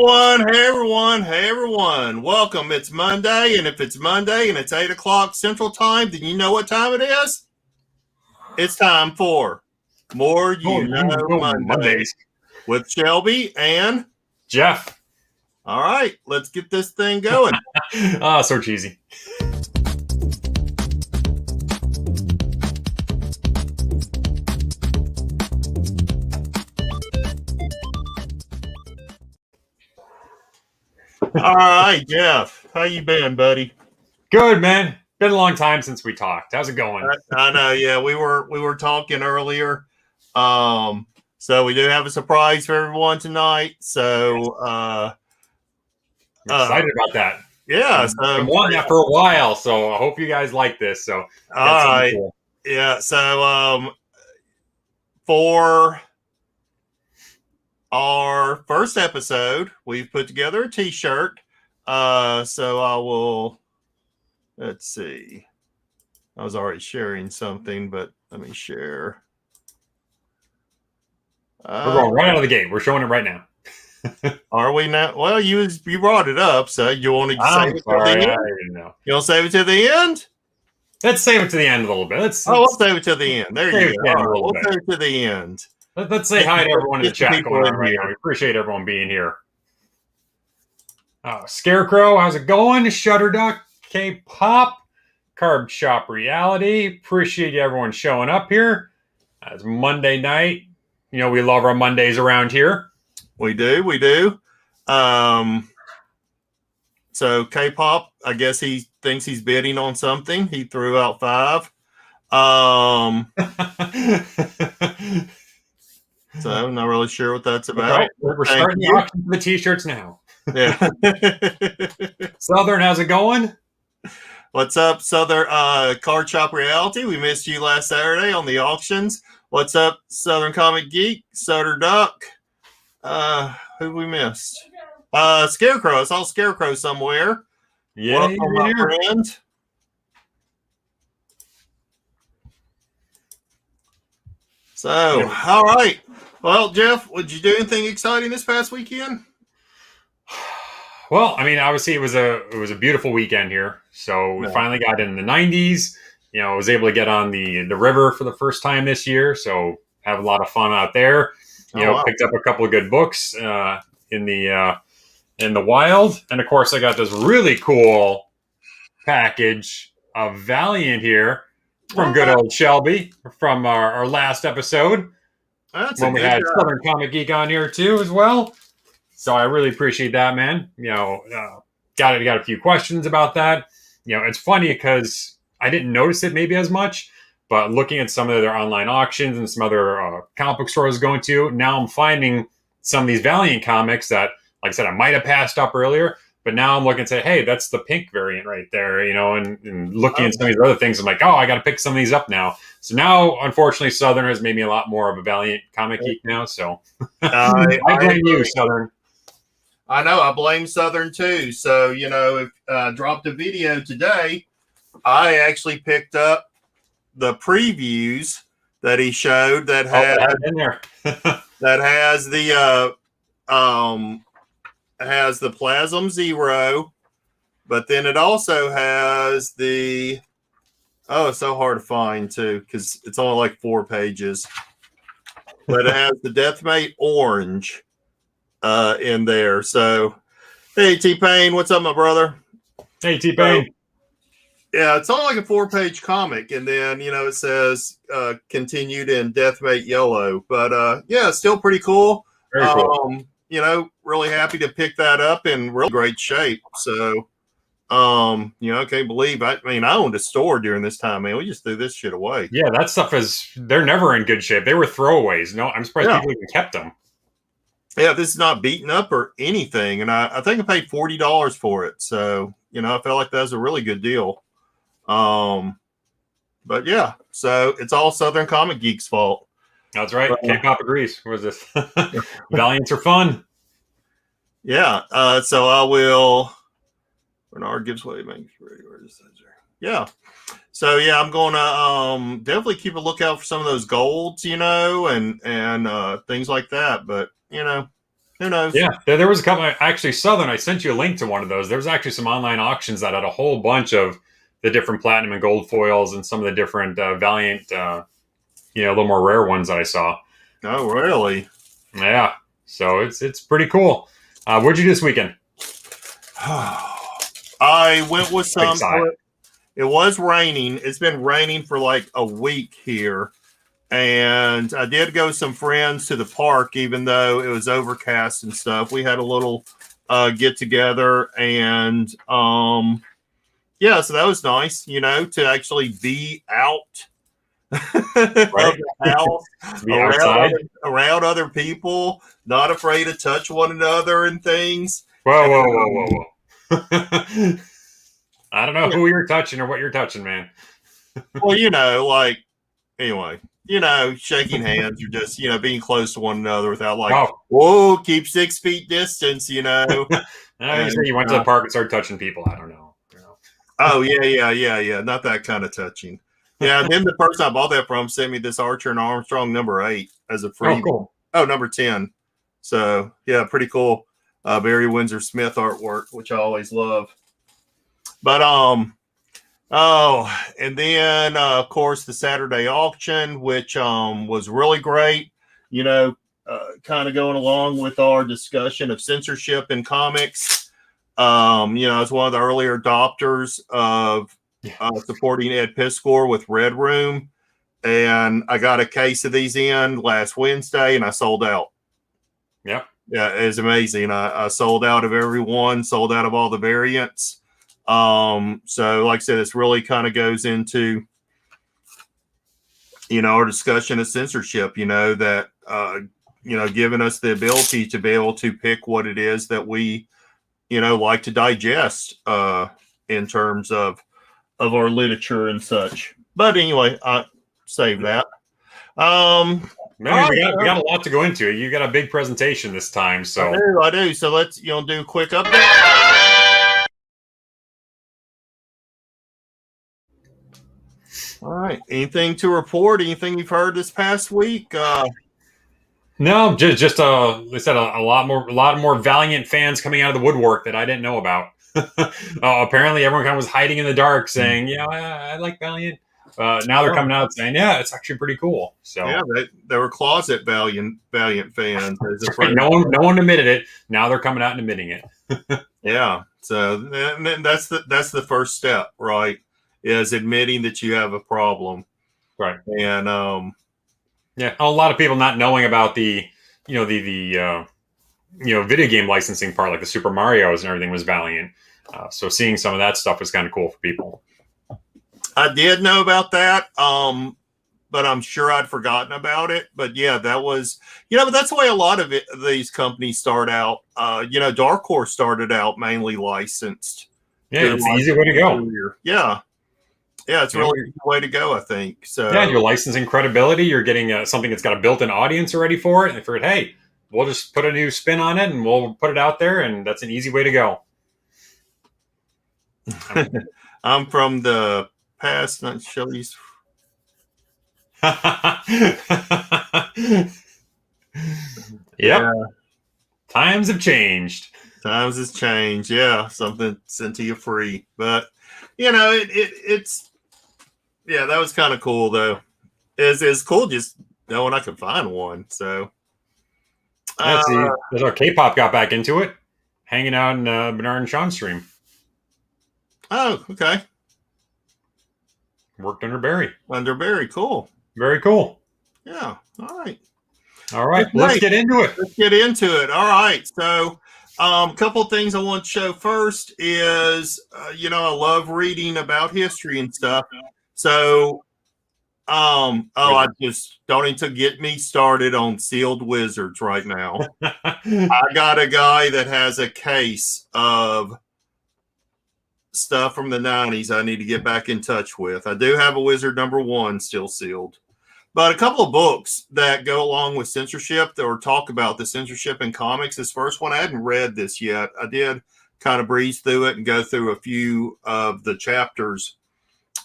everyone, hey everyone, hey everyone. Welcome. It's Monday, and if it's Monday and it's 8 o'clock Central Time, then you know what time it is? It's time for More You Know Mondays with Shelby and Jeff. All right, let's get this thing going. So cheesy. All right, Jeff, how you been, buddy? Good, man. Been a long time since we talked. How's it going? I know. Yeah, we were talking earlier. So we do have a surprise for everyone tonight. So I'm excited about that. Yeah, I've been wanting that for a while, so I hope you guys like this. So all right, cool. Yeah. So for our first episode, we've put together a T-shirt. So I will. Let's see. I was already sharing something, but let me share. We're going right out of the gate. We're showing it right now. Are we not? Well, you brought it up, so you want to save it to the end? I didn't know. You want to save it to the end? Let's save it to the end a little bit. Let's we'll save it to the end. There you go. Right, we'll save it to the end. Let's say hi to everyone in the chat going on right now. We appreciate everyone being here. Scarecrow, how's it going? Shutterduck, K-Pop, Carb Shop Reality. Appreciate everyone showing up here. It's Monday night. You know, we love our Mondays around here. We do. So K-Pop, I guess he thinks he's bidding on something. He threw out 5. So I'm not really sure what that's about. Right. We're starting the auction for the T-shirts now. Yeah. Southern, how's it going? What's up, Southern Card Shop Reality? We missed you last Saturday on the auctions. What's up, Southern Comic Geek? Soder Duck. Who we missed? Scarecrow. I saw Scarecrow somewhere. Yeah, welcome, my friend. So, yeah. All right. Well, Jeff, did you do anything exciting this past weekend? Well, I mean, obviously it was a beautiful weekend here. So we finally got in the 90s. You know, I was able to get on the river for the first time this year. So have a lot of fun out there. You know, picked up a couple of good books in the wild, and of course, I got this really cool package of Valiant here from good old Shelby from our last episode. That's when we had Southern Comic Geek on here too as well. So I really appreciate that, man. You know, got a few questions about that. You know, it's funny because I didn't notice it maybe as much. But looking at some of their online auctions and some other comic book stores going to, now I'm finding some of these Valiant comics that, like I said, I might have passed up earlier. But now I'm looking and say, hey, that's the pink variant right there, you know, and looking at some of these other things, I'm like, oh, I got to pick some of these up now. So now, unfortunately, Southern has made me a lot more of a Valiant comic geek now. So I blame you, Southern. I know. I blame Southern too. So, you know, if I dropped a video today, I actually picked up the previews that he showed that had in there that has the Plasm Zero, but then it also has the it's so hard to find too because it's only like 4 pages, but it has the Deathmate Orange in there. So, hey T-Pain, what's up, my brother? Hey T-Pain. Yeah, it's only like a 4-page comic, and then, you know, it says continued in Deathmate Yellow. But, yeah, it's still pretty cool. Very cool. You know, really happy to pick that up in really great shape. So, you know, I can't believe, I owned a store during this time, man. We just threw this shit away. Yeah, that stuff they're never in good shape. They were throwaways. No, I'm surprised people even kept them. Yeah, this is not beaten up or anything. And I think I paid $40 for it. So, you know, I felt like that was a really good deal. But yeah, so it's all Southern Comic Geek's fault. That's right. K-Pop agrees. What is this? Valiants are fun. Yeah. So I will. Bernard gives way. Yeah. So yeah, I'm going to definitely keep a lookout for some of those golds, you know, and things like that. But you know, Who knows? Yeah, there was a couple. Actually, Southern, I sent you a link to one of those. There was actually some online auctions that had a whole bunch of the different platinum and gold foils and some of the different Valiant, a little more rare ones that I saw. Oh, really? Yeah, so it's pretty cool. What'd you do this weekend? I went with Big some. sigh. It was raining. It's been raining for like a week here. And I did go with some friends to the park, even though it was overcast and stuff. We had a little get together, and yeah, so that was nice, to actually be out of Right? the house, Be outside. around other people, not afraid to touch one another and things. Whoa, And, whoa, whoa, whoa, whoa. I don't know who you're touching or what you're touching, man. well, like, anyway, shaking hands or just, being close to one another without like, Oh, whoa, keep 6 feet distance, no, you say you went to the park and started touching people. I don't know. Oh, yeah. Not that kind of touching. Yeah, and then the person I bought that from sent me this Archer and Armstrong #8 as a free. Oh, cool. Oh, #10. So, yeah, pretty cool. Barry Windsor Smith artwork, which I always love. But, and then, of course, the Saturday auction, which was really great. Kind of going along with our discussion of censorship in comics. I was one of the earlier adopters of supporting Ed Piskor with Red Room. And I got a case of these in last Wednesday and I sold out. Yep. Yeah, it's amazing. I sold out of every one, sold out of all the variants. So like I said, this really kind of goes into, our discussion of censorship, that, giving us the ability to be able to pick what it is that we, like to digest in terms of our literature and such. But anyway, I save that. Man, we got a lot to go into. You got a big presentation this time, so I do. So let's do a quick update. All right. Anything to report? Anything you've heard this past week? no, just they said a lot more Valiant fans coming out of the woodwork that I didn't know about. Apparently, everyone kind of was hiding in the dark, saying, "Yeah, I like Valiant." Now they're coming out saying, "Yeah, it's actually pretty cool." So yeah, they were closet Valiant fans. right. No one admitted it. Now they're coming out and admitting it. Yeah. So that's the first step, right? Is admitting that you have a problem, right? And yeah, a lot of people not knowing about the video game licensing part, like the Super Mario's and everything was Valiant. So seeing some of that stuff was kind of cool for people. I did know about that, but I'm sure I'd forgotten about it. But yeah, that was, but that's the way a lot of these companies start out. Dark Horse started out mainly licensed. Yeah, it's the easy way to go. Yeah. Yeah, it's really the way to go, I think. So yeah, you're licensing credibility. You're getting something that's got a built-in audience already for it. And for it, hey, we'll just put a new spin on it and we'll put it out there, and that's an easy way to go. I'm from the past, not Shelby's. Yep. Yeah. Times have changed. Times has changed. Yeah, something sent to you free, but it's. Yeah, that was kind of cool, though. It's cool just knowing I could find one. So, see, that's how K-pop got back into it, hanging out in Bernard and Sean's stream. Oh, okay. Worked under Barry. Under Barry, cool. Very cool. Yeah. All right. All right. Let's get into it. Let's get into it. All right. So, a couple of things I want to show first is, I love reading about history and stuff. So, I just don't need to get me started on sealed wizards right now. I got a guy that has a case of stuff from the 90s I need to get back in touch with. I do have a wizard #1 still sealed, but a couple of books that go along with censorship or talk about the censorship in comics. This first one, I hadn't read this yet. I did kind of breeze through it and go through a few of the chapters.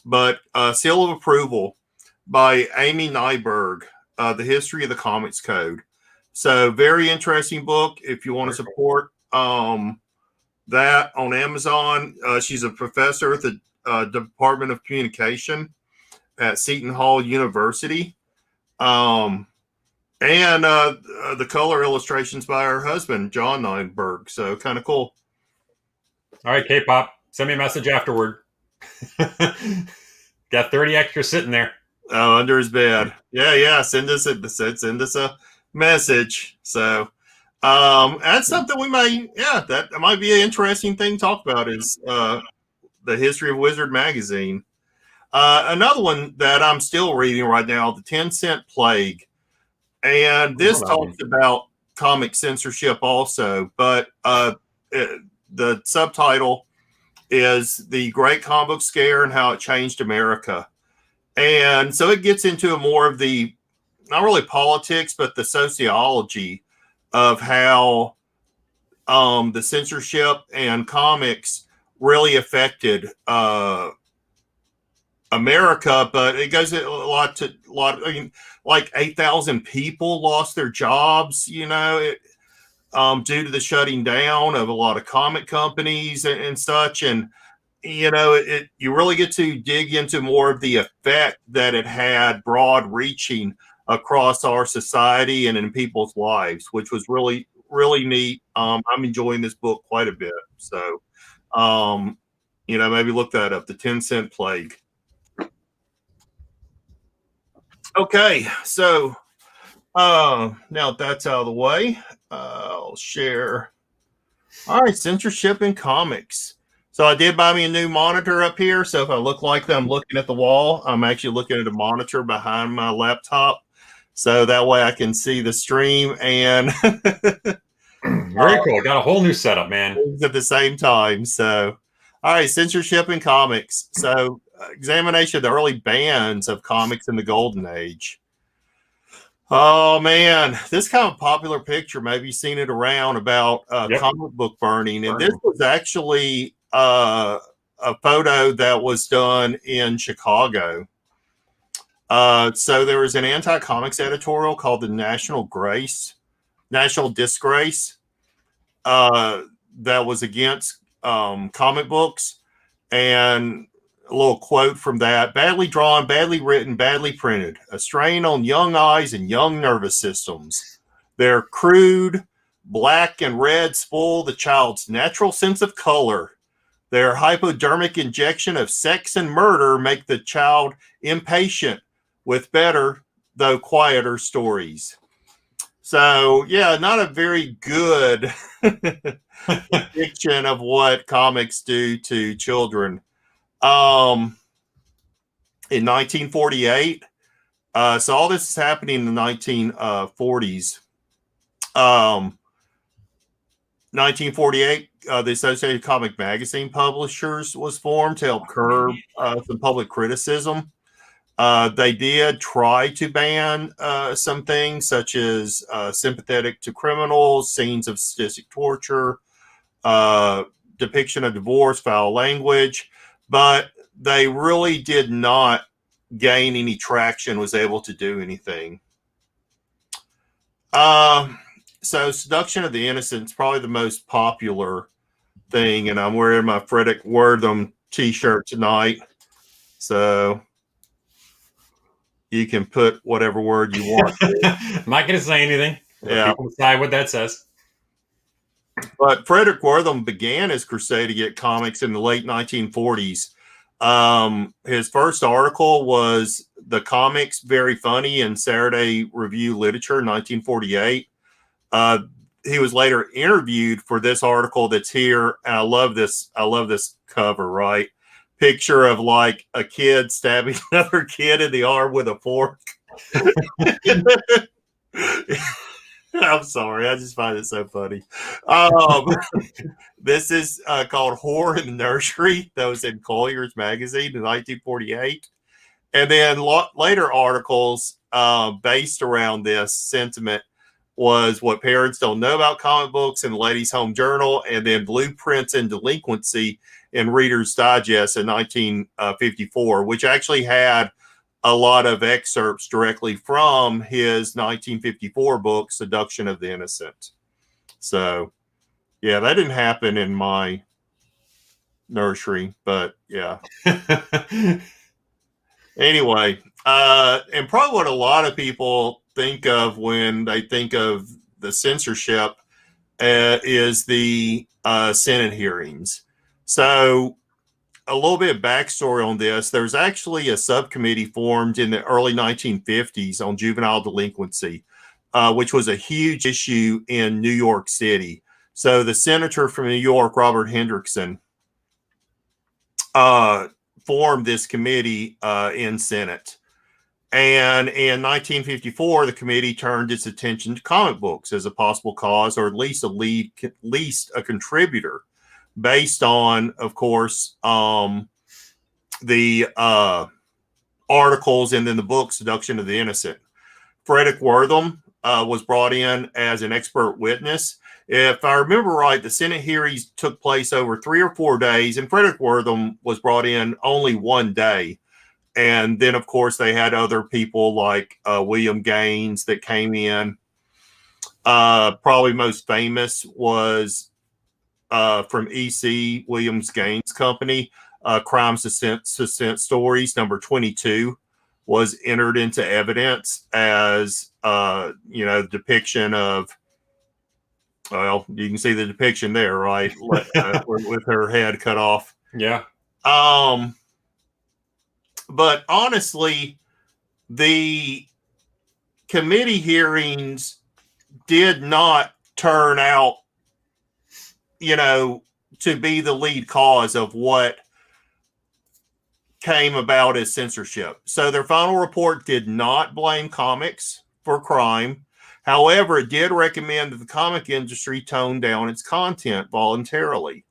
But Seal of Approval by Amy Nyberg, The History of the Comics Code. So very interesting book if you want to support that on Amazon. She's a professor at the Department of Communication at Seton Hall University. And the color illustrations by her husband, John Nienberg. So kind of cool. All right, K-pop, send me a message afterward. Got 30 extra sitting there. Oh, under his bed. Yeah. Send us a message. So that's something we may, that might be an interesting thing to talk about is the history of Wizard Magazine. Another one that I'm still reading right now, The 10-Cent Plague. And this talks about comic censorship also, but the subtitle is The Great Comic Book Scare and How It Changed America. And so it gets into more of the, not really politics, but the sociology of how the censorship and comics really affected America. But it goes a lot. I mean, like 8,000 people lost their jobs, due to the shutting down of a lot of comic companies and such. And, you really get to dig into more of the effect that it had broad reaching across our society and in people's lives, which was really, really neat. I'm enjoying this book quite a bit. So, maybe look that up, The 10-Cent Plague. Okay, so now that's out of the way, I'll share. All right, censorship in comics. So I did buy me a new monitor up here. So if I look like I'm looking at the wall, I'm actually looking at a monitor behind my laptop. So that way I can see the stream and very cool. Got a whole new setup, man. At the same time. So, all right, censorship in comics. So examination of the early bans of comics in the golden age. Oh man, this kind of popular picture, maybe you've seen it around about comic book burning. And this was actually a photo that was done in Chicago. So there was an anti-comics editorial called the National Disgrace that was against comic books. And a little quote from that: badly drawn, badly written, badly printed, a strain on young eyes and young nervous systems. Their crude black and red spoil the child's natural sense of color. Their hypodermic injection of sex and murder make the child impatient with better, though quieter, stories. So, yeah, not a very good depiction of what comics do to children. In 1948, so all this is happening in the 1940s. 1948, the Associated Comic Magazine Publishers was formed to help curb some public criticism. They did try to ban some things such as sympathetic to criminals, scenes of sadistic torture, depiction of divorce, foul language, but they really did not gain any traction, was able to do anything. So Seduction of the Innocent is probably the most popular thing, and I'm wearing my Frederick Wortham t-shirt tonight. So you can put whatever word you want. I'm not going to say anything. Let people decide what that says. But Frederick Wortham began his crusade to get comics in the late 1940s. His first article was "The Comics Very Funny" in Saturday Review Literature, 1948. He was later interviewed for this article that's here, and I love this cover, right? Picture of like a kid stabbing another kid in the arm with a fork. I'm sorry, I just find it so funny. This is called "Whore in the Nursery." That was in Collier's magazine in 1948. And then later articles based around this sentiment was "What Parents Don't Know About Comic Books" in Ladies' Home Journal, and then "Blueprints in Delinquency" in Reader's Digest in 1954, which actually had a lot of excerpts directly from his 1954 book, Seduction of the Innocent. So, yeah, that didn't happen in my nursery, but yeah. Anyway, and probably what a lot of people think of when they think of the censorship is the Senate hearings. So, a little bit of backstory on this. There's actually a subcommittee formed in the early 1950s on juvenile delinquency, which was a huge issue in New York City. So the senator from New York, Robert Hendrickson, formed this committee in Senate. And in 1954, the committee turned its attention to comic books as a possible cause, or at least a contributor, based on, of course, the articles and then the book Seduction of the Innocent. Frederick Wortham was brought in as an expert witness. If I remember right, the Senate hearings took place over 3 or 4 days, and Frederick Wortham was brought in only one day. And then, of course, they had other people like William Gaines that came in. Probably most famous was from E.C. Williams Gaines Company, Crime Suspense Stories, number 22, was entered into evidence as, depiction of, well, you can see the depiction there, right? With her head cut off. Yeah. But honestly, the committee hearings did not turn out, to be the lead cause of what came about as censorship. So their final report did not blame comics for crime. However, it did recommend that the comic industry tone down its content voluntarily.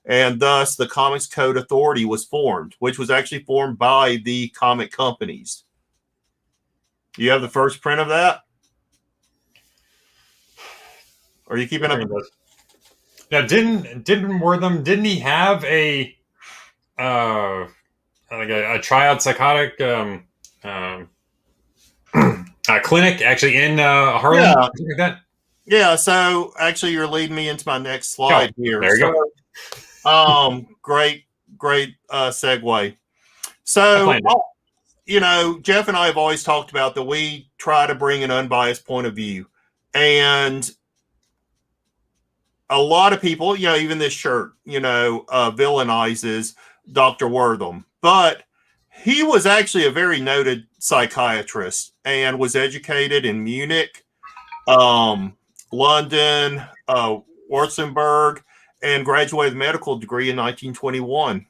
And thus, the Comics Code Authority was formed, which was actually formed by the comic companies. You have the first print of that? Are you keeping up? Now, didn't Wortham, didn't he have a triad psychotic clinic actually in Harlem? Yeah. Something like that? Yeah, so actually you're leading me into my next slide here. There you go. Great segue. So, Jeff and I have always talked about that we try to bring an unbiased point of view. And a lot of people, even this shirt, villainizes Dr. Wortham. But he was actually a very noted psychiatrist and was educated in Munich, London, Würzburg, and graduated with a medical degree in 1921.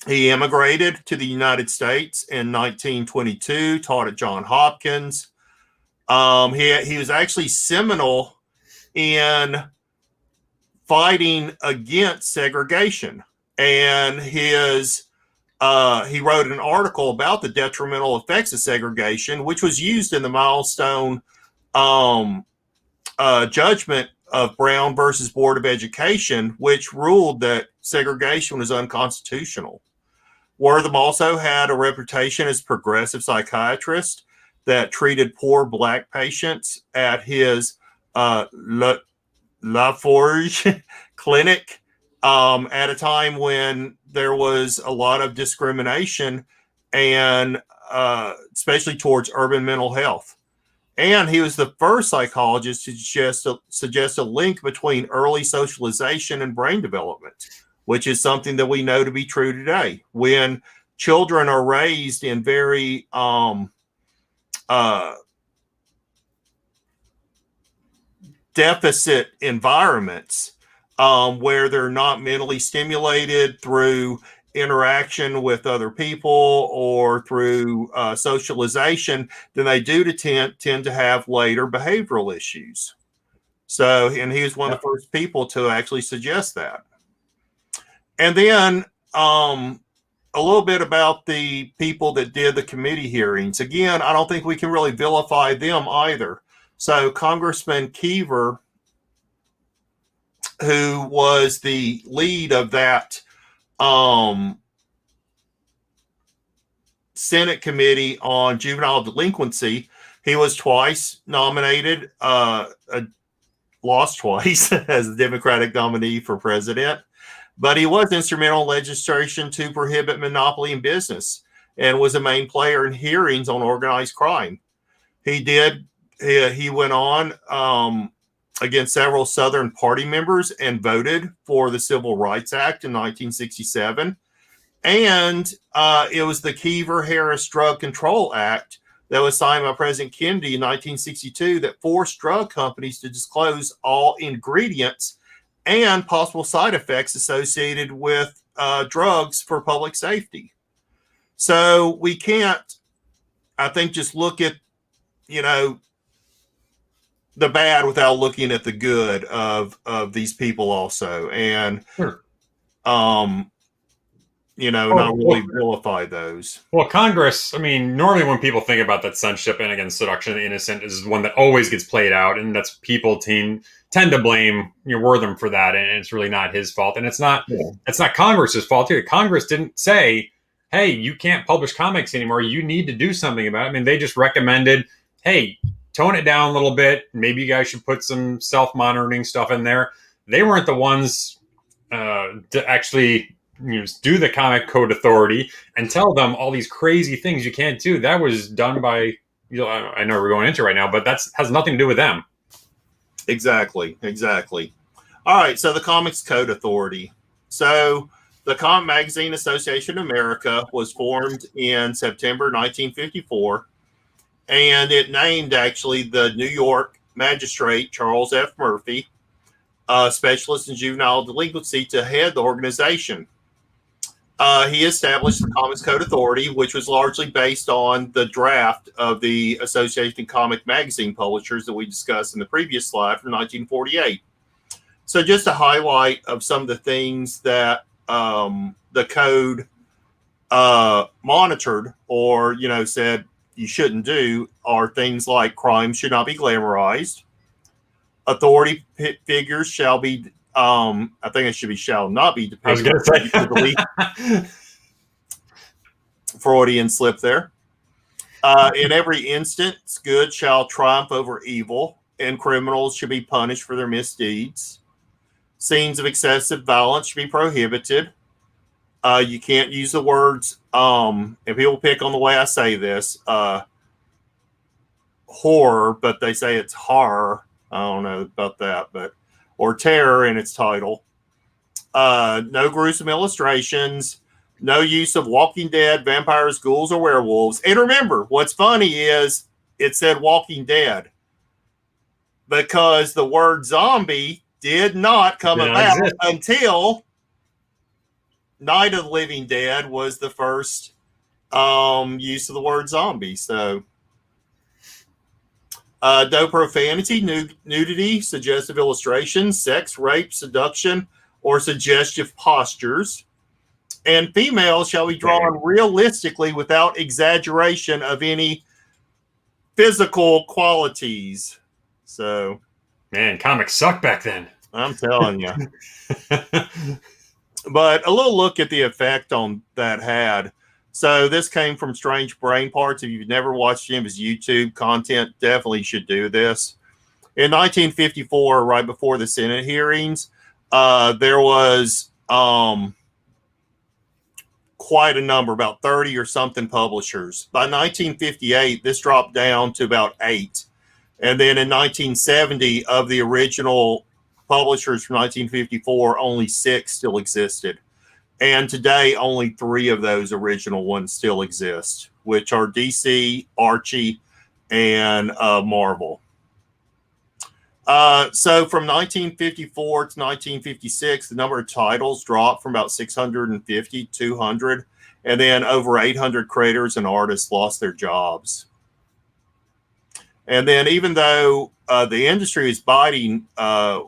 He immigrated to the United States in 1922, taught at Johns Hopkins. He was actually seminal in fighting against segregation. And he wrote an article about the detrimental effects of segregation, which was used in the milestone judgment of Brown versus Board of Education, which ruled that segregation was unconstitutional. Wortham also had a reputation as a progressive psychiatrist that treated poor Black patients at his La Forge clinic at a time when there was a lot of discrimination, and especially towards urban mental health. And he was the first psychologist to suggest a link between early socialization and brain development, which is something that we know to be true today. When children are raised in very deficit environments, where they're not mentally stimulated through interaction with other people or through socialization, then they do tend to have later behavioral issues. So, and he was one of the first people to actually suggest that. And then a little bit about the people that did the committee hearings. Again, I don't think we can really vilify them either. So Congressman Keever, who was the lead of that Senate Committee on Juvenile Delinquency. He was twice nominated, lost twice as the Democratic nominee for president, but he was instrumental in legislation to prohibit monopoly in business and was a main player in hearings on organized crime. He went on against several Southern Party members and voted for the Civil Rights Act in 1967. And it was the Kiever-Harris Drug Control Act that was signed by President Kennedy in 1962 that forced drug companies to disclose all ingredients and possible side effects associated with drugs for public safety. So we can't, I think, just look at, the bad without looking at the good of these people also. And, Sure. not really vilify those. Well, Congress, I mean, normally when people think about that censorship and against seduction of the innocent is one that always gets played out, and that's people tend to blame Wortham for that, and it's really not his fault, and it's not Congress's fault here. Congress didn't say, hey, you can't publish comics anymore, you need to do something about it. I mean, they just recommended, hey, tone it down a little bit, maybe you guys should put some self-monitoring stuff in there. They weren't the ones to actually do the Comic Code Authority and tell them all these crazy things you can't do. That was done by, I know we're going into right now, but that has nothing to do with them. Exactly. All right, so the Comics Code Authority. So the Comic Magazine Association of America was formed in September 1954, and it named actually the New York magistrate Charles F. Murphy, a specialist in juvenile delinquency, to head the organization. He established the Comics Code Authority, which was largely based on the draft of the Association of Comic Magazine Publishers that we discussed in the previous slide from 1948. So just a highlight of some of the things that the code monitored or, said you shouldn't do are things like crime should not be glamorized. Authority figures shall be I think it should be shall not be depicted. I was going to say Freudian slip there. In every instance, good shall triumph over evil, and criminals should be punished for their misdeeds. Scenes of excessive violence should be prohibited. You can't use the words, and people pick on the way I say this, horror, but they say it's horror. I don't know about that, or terror in its title. No gruesome illustrations. No use of Walking Dead, vampires, ghouls, or werewolves. And remember, what's funny is it said Walking Dead because the word zombie did not come about until Night of the Living Dead was the first use of the word zombie. So no profanity, nudity, suggestive illustrations, sex, rape, seduction, or suggestive postures. And females shall be drawn realistically without exaggeration of any physical qualities. So, man, comics sucked back then. I'm telling you. But a little look at the effect on that had. So this came from Strange Brain Parts. If you've never watched him, his YouTube content, definitely should do this. In 1954, right before the Senate hearings, there was quite a number, about 30 or something publishers. By 1958, this dropped down to about 8. And then in 1970, of the original publishers from 1954, only 6 still existed. And today, only 3 of those original ones still exist, which are DC, Archie, and Marvel. So from 1954 to 1956, the number of titles dropped from about 650 to 200, and then over 800 creators and artists lost their jobs. And then even though the industry is biting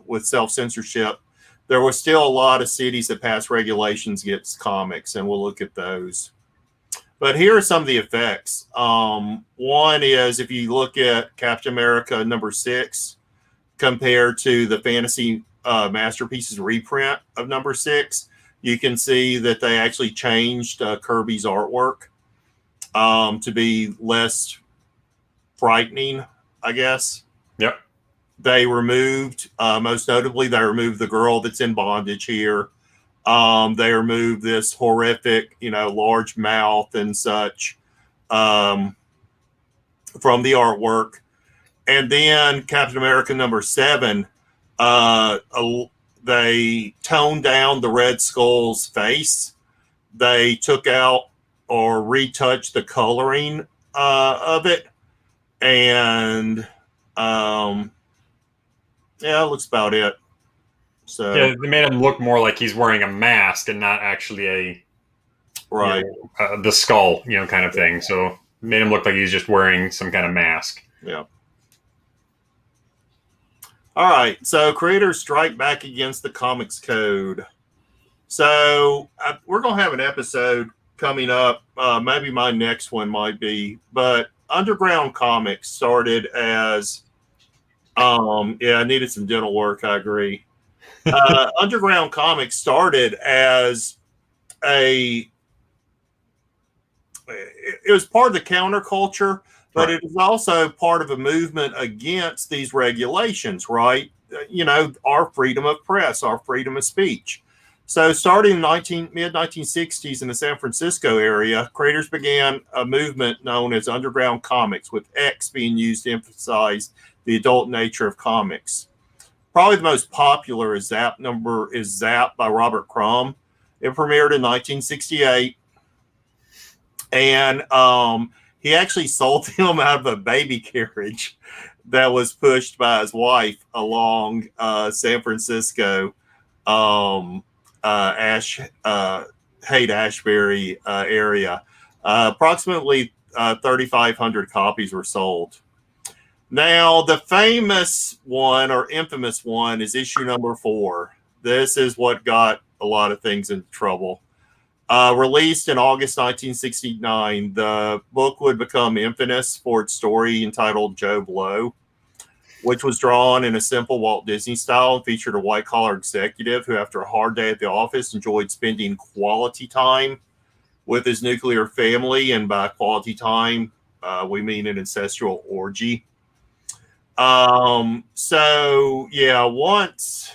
with self-censorship, there was still a lot of cities that passed regulations against comics, and we'll look at those. But here are some of the effects. One is if you look at Captain America #6 compared to the Fantasy Masterpieces reprint of #6, you can see that they actually changed Kirby's artwork. to be less frightening, I guess. Yep. They removed, most notably, they removed the girl that's in bondage here. They removed this horrific, large mouth and such from the artwork. And then Captain America #7, they toned down the Red Skull's face. They took out or retouched the coloring of it. And yeah, it looks about it. So Yeah, they made him look more like he's wearing a mask and not actually right. The skull, kind of thing. So made him look like he's just wearing some kind of mask. Yeah. All right. So creators strike back against the comics code. So we're going to have an episode coming up. Maybe my next one might be, but Underground Comics started as, I needed some dental work. I agree. Underground Comics started as it was part of the counterculture, but It is also part of a movement against these regulations, right? Our freedom of press, our freedom of speech. So starting in mid-1960s in the San Francisco area, creators began a movement known as Underground Comics, with X being used to emphasize the adult nature of comics. Probably the most popular is Zap by Robert Crumb. It premiered in 1968. And he actually sold him out of a baby carriage that was pushed by his wife along San Francisco, Haight-Ashbury area. Approximately 3,500 copies were sold. Now, the famous one or infamous one is issue #4. This is what got a lot of things into trouble. Released in August 1969, the book would become infamous for its story entitled Joe Blow, which was drawn in a simple Walt Disney style and featured a white-collar executive who, after a hard day at the office, enjoyed spending quality time with his nuclear family. And by quality time, we mean an ancestral orgy. Once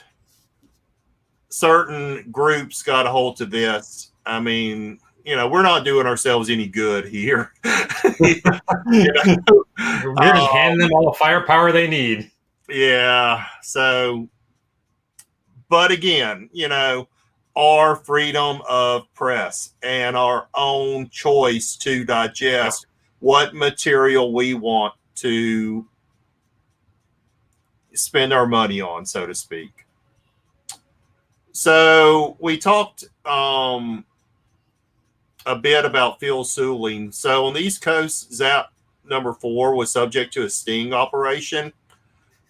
certain groups got a hold of this, we're not doing ourselves any good here. We're just handing them all the firepower they need. Yeah. So, but again, our freedom of press and our own choice to digest what material we want to spend our money on, so to speak. So we talked a bit about Phil Seuling. So on the East Coast, Zap #4 was subject to a sting operation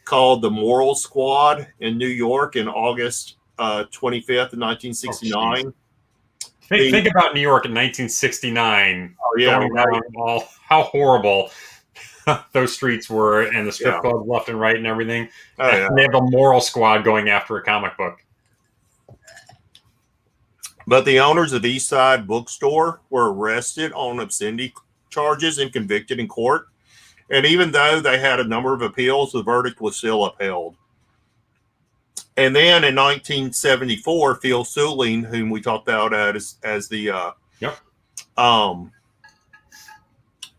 called the Moral Squad in New York in August 25th of 1969. Think about New York in 1969. Oh, yeah, going down how horrible those streets were, and the strip clubs left and right and everything. Oh, yeah. And they have a Moral Squad going after a comic book. But the owners of the East Side Bookstore were arrested on obscenity charges and convicted in court. And even though they had a number of appeals, the verdict was still upheld. And then in 1974, Phil Seuling, whom we talked about as the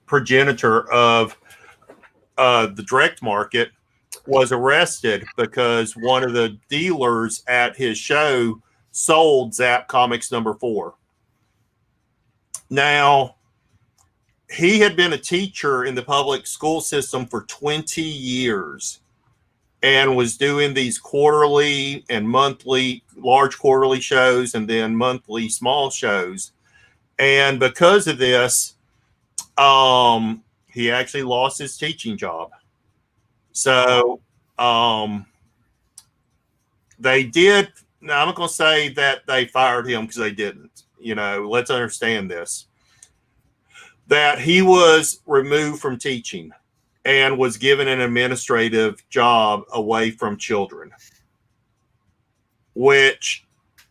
progenitor of the direct market, was arrested because one of the dealers at his show sold Zap Comics #4. Now, he had been a teacher in the public school system for 20 years and was doing these quarterly and monthly, large quarterly shows and then monthly small shows. And because of this, he actually lost his teaching job. So they did. Now, I'm not going to say that they fired him, because they didn't. Let's understand this. That he was removed from teaching and was given an administrative job away from children, which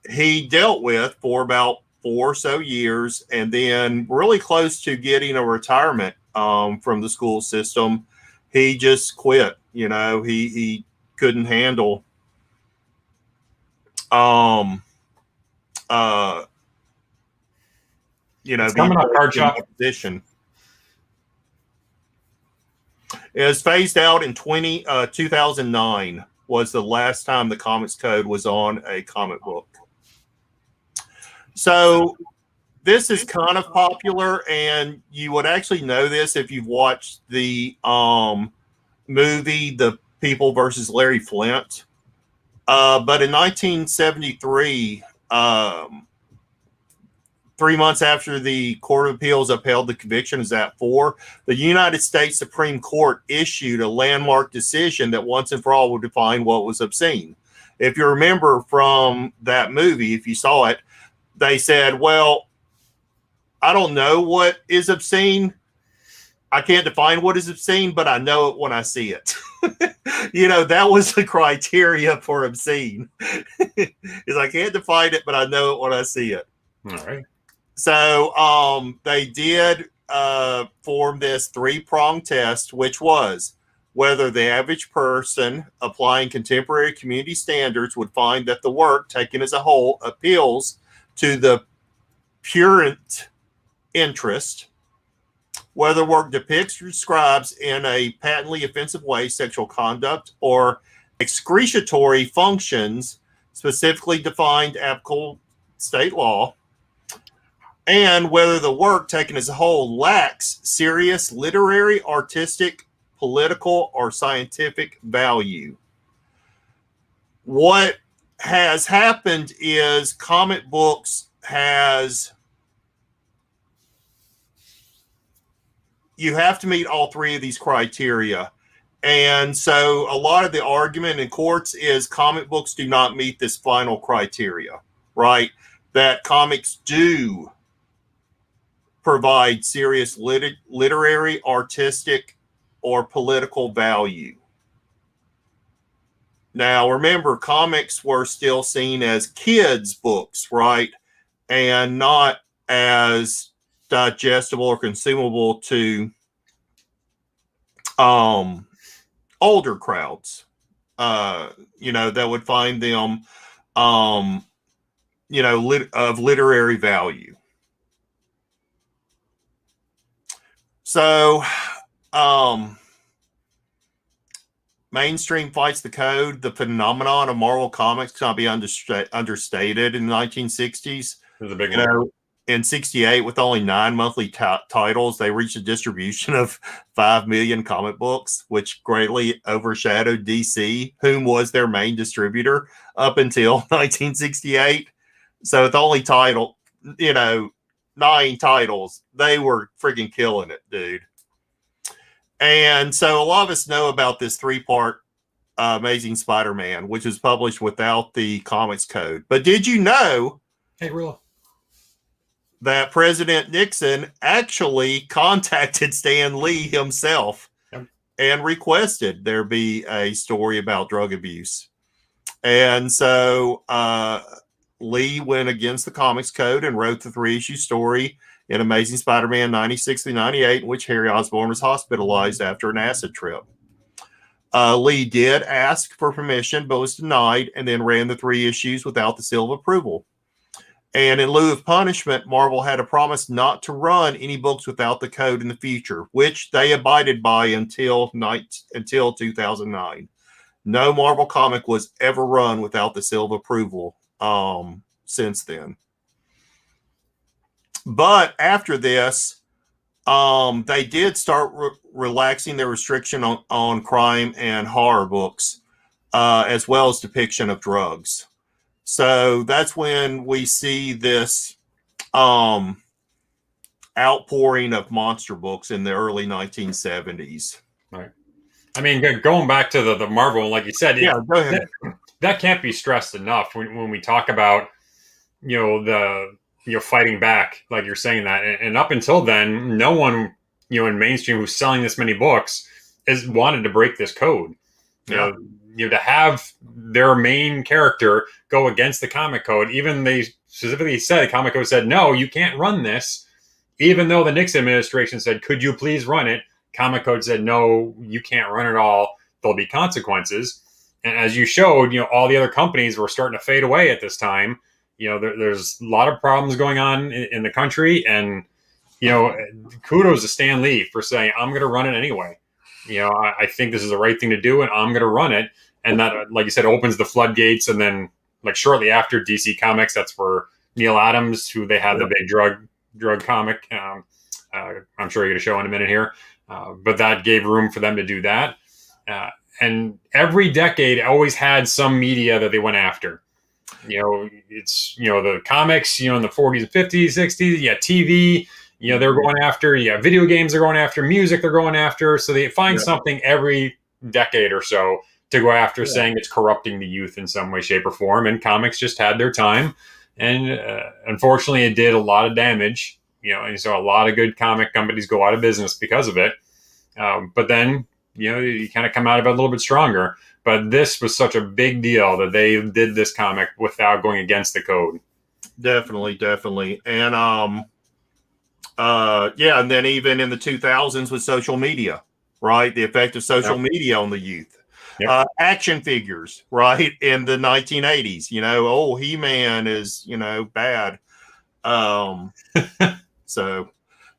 he dealt with for about 4 or so years, and then really close to getting a retirement from the school system, he just quit. He couldn't handle It's being coming up, card in shop. that position. It was phased out in 2009 was the last time the Comics Code was on a comic book. So this is kind of popular, and you would actually know this if you've watched the movie The People versus Larry Flint. But in 1973, 3 months after the Court of Appeals upheld the conviction of Zap 4, the United States Supreme Court issued a landmark decision that once and for all would define what was obscene. If you remember from that movie, if you saw it, they said, well, I don't know what is obscene. I can't define what is obscene, but I know it when I see it. That was the criteria for obscene. Is I can't define it, but I know it when I see it. All right. So they did form this 3-pronged test, which was whether the average person applying contemporary community standards would find that the work taken as a whole appeals to the purent interest, whether work depicts or describes in a patently offensive way sexual conduct or excretory functions specifically defined applicable state law, and whether the work taken as a whole lacks serious literary, artistic, political, or scientific value. What has happened is comic books you have to meet all 3 of these criteria. And so a lot of the argument in courts is comic books do not meet this final criteria, right? That comics do provide serious literary, artistic, or political value. Now, remember, comics were still seen as kids' books, right? And not as digestible or consumable to older crowds, that would find them, of literary value. So, mainstream fights the code. The phenomenon of Marvel Comics cannot be understated in the 1960s. It was a big one. In 68, with only 9 monthly titles, they reached a distribution of 5 million comic books, which greatly overshadowed DC, whom was their main distributor up until 1968. So with only 9 titles, they were freaking killing it, dude. And so a lot of us know about this 3-part Amazing Spider-Man, which was published without the Comics Code. But did you know that President Nixon actually contacted Stan Lee himself and requested there be a story about drug abuse? And so Lee went against the Comics Code and wrote the 3-issue story in Amazing Spider-Man 96 through 98, in which Harry Osborn was hospitalized after an acid trip. Lee did ask for permission, but was denied, and then ran the 3 issues without the seal of approval. And in lieu of punishment, Marvel had a promise not to run any books without the code in the future, which they abided by until 2009. No Marvel comic was ever run without the seal of approval since then. But after this, they did start relaxing their restriction on crime and horror books, as well as depiction of drugs. So that's when we see this outpouring of monster books in the early 1970s. Right. I mean, going back to the Marvel, like you said, go ahead. That can't be stressed enough when we talk about, fighting back, like you're saying that. And up until then, no one, in mainstream who's selling this many books has wanted to break this code. to have their main character go against the comic code. Even they specifically said, the comic code said, no, you can't run this. Even though the Nixon administration said, could you please run it? Comic code said, no, you can't run it all. There'll be consequences. And as you showed, all the other companies were starting to fade away at this time. There's a lot of problems going on in the country. And, kudos to Stan Lee for saying, I'm going to run it anyway. I think this is the right thing to do, and I'm going to run it. And that, like you said, opens the floodgates. And then, like, shortly after DC Comics, that's where Neil Adams, who they had the big drug comic, I'm sure you're going to show in a minute here. But that gave room for them to do that. And every decade always had some media that they went after. It's, the comics, in the 40s and 50s, 60s, TV, they're going after, video games they're going after, music they're going after. So they find something every decade or so to go after, saying it's corrupting the youth in some way, shape, or form. And comics just had their time. And unfortunately, it did a lot of damage, and so a lot of good comic companies go out of business because of it. But then, you kind of come out of it a little bit stronger. But this was such a big deal that they did this comic without going against the code. Definitely. And, and then even in the 2000s with social media, right? The effect of social media on the youth. Yep. Action figures, right? In the 1980s, He-Man is, bad. So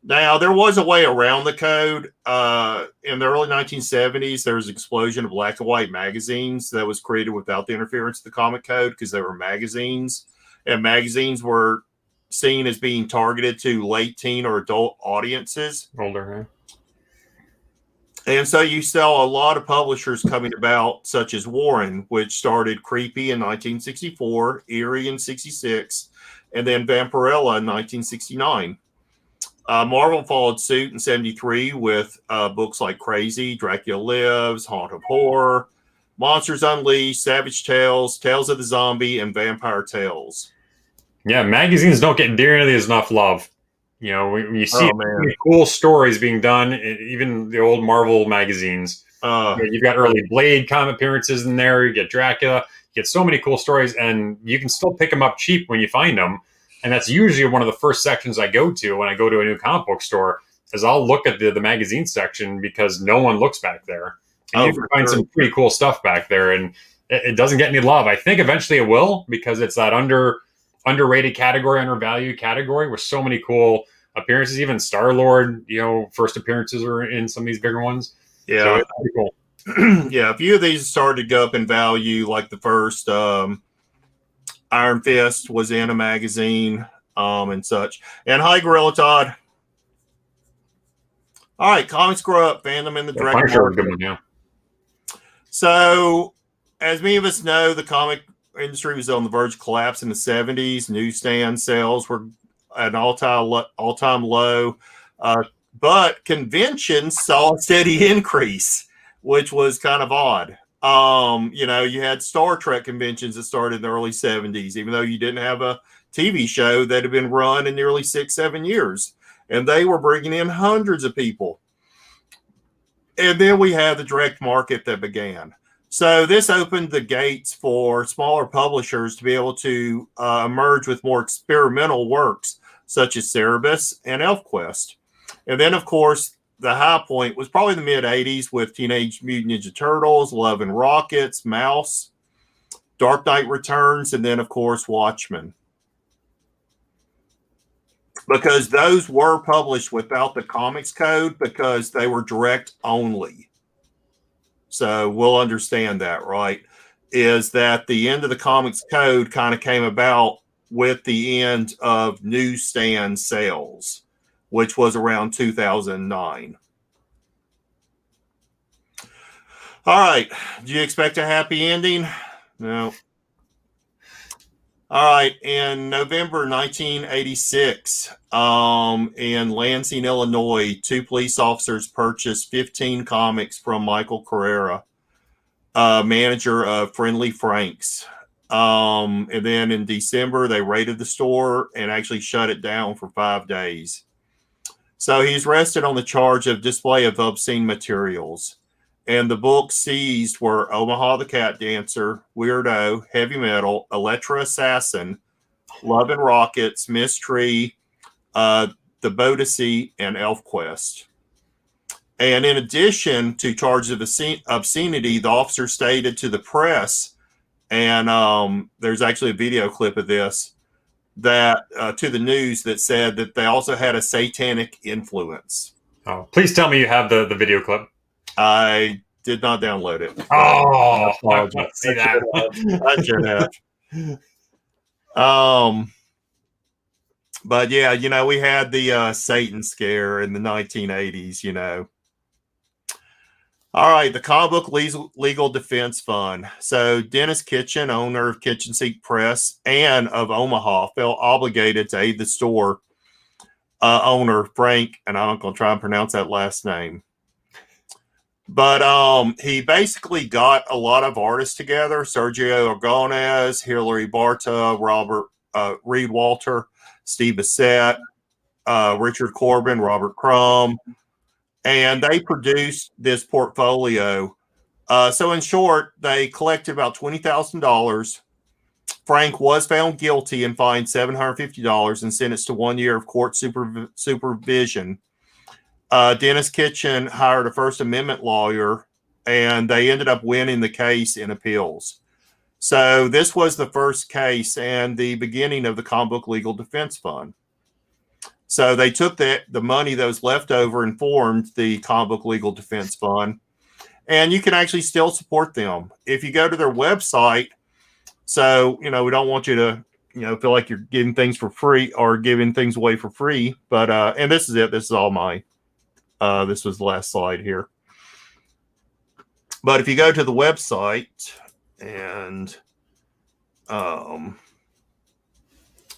now there was a way around the code. In the early 1970s, there was an explosion of black and white magazines that was created without the interference of the comic code because they were magazines, and magazines were seen as being targeted to late teen or adult audiences. Older, huh? And so you saw a lot of publishers coming about, such as Warren, which started Creepy in 1964, Eerie in 66, and then Vampirella in 1969. Marvel followed suit in 73 with books like Crazy, Dracula Lives, Haunt of Horror, Monsters Unleashed, Savage Tales, Tales of the Zombie, and Vampire Tales. Yeah, magazines don't get nearly enough love. When you see cool stories being done, even the old Marvel magazines. You've got early Blade comic appearances in there. You get Dracula. You get so many cool stories, and you can still pick them up cheap when you find them. And that's usually one of the first sections I go to when I go to a new comic book store, is I'll look at the magazine section because no one looks back there. And you can find some pretty cool stuff back there, and it doesn't get any love. I think eventually it will, because it's that underrated category, undervalued category with so many cool appearances. Even Star-Lord, first appearances are in some of these bigger ones. Yeah. So it's pretty cool. Yeah, a few of these started to go up in value, like the first Iron Fist was in a magazine and such. And hi, Gorilla Todd. All right, comics grow up, fandom in the direct market. So, as many of us know, the comic industry was on the verge of collapse in the 70s. Newsstand sales were at an all-time low. But conventions saw a steady increase, which was kind of odd. You had Star Trek conventions that started in the early 70s, even though you didn't have a TV show that had been run in nearly 6-7 years. And they were bringing in hundreds of people. And then we had the direct market that began. So this opened the gates for smaller publishers to be able to emerge with more experimental works, such as Cerebus and ElfQuest. And then, of course, the high point was probably the mid-'80s with Teenage Mutant Ninja Turtles, Love and Rockets, Mouse, Dark Knight Returns, and then, of course, Watchmen. Because those were published without the comics code because they were direct only. So we'll understand that, right? Is that the end of the comics code kind of came about with the end of newsstand sales, which was around 2009. All right. Do you expect a happy ending? No. All right. In November 1986, in Lansing, Illinois, 2 police officers purchased 15 comics from Michael Carrera, manager of Friendly Franks. And then in December, they raided the store and actually shut it down for 5 days. So he's arrested on the charge of display of obscene materials. And the books seized were Omaha the Cat Dancer, Weirdo, Heavy Metal, Electra Assassin, Love and Rockets, Mystery, The Boadicea, and ElfQuest. And in addition to charges of obscenity, the officer stated to the press, and there's actually a video clip of this, that to the news that said that they also had a satanic influence. Oh, please tell me you have the video clip. I did not download it. Oh, I want to see that. I should have. But yeah, we had the Satan scare in the 1980s. All right, the Comic Book Legal Defense Fund. So Dennis Kitchen, owner of Kitchen Sink Press and of Omaha, felt obligated to aid the store owner, Frank, and I'm going to try and pronounce that last name. But he basically got a lot of artists together: Sergio Aragonés, Hilary Barta, Robert Reed Walter, Steve Bissett, Richard Corbin, Robert Crumb, and they produced this portfolio. So in short, they collected about $20,000. Frank was found guilty and fined $750 and sentenced to 1 year of court supervision. Dennis Kitchen hired a First Amendment lawyer, and they ended up winning the case in appeals. So this was the first case and the beginning of the Comic Book Legal Defense Fund. So they took the money that was left over and formed the Comic Book Legal Defense Fund. And you can actually still support them if you go to their website. So, we don't want you to, feel like you're getting things for free or giving things away for free. But, and this is it. This is all mine. This was the last slide here. But if you go to the website, and I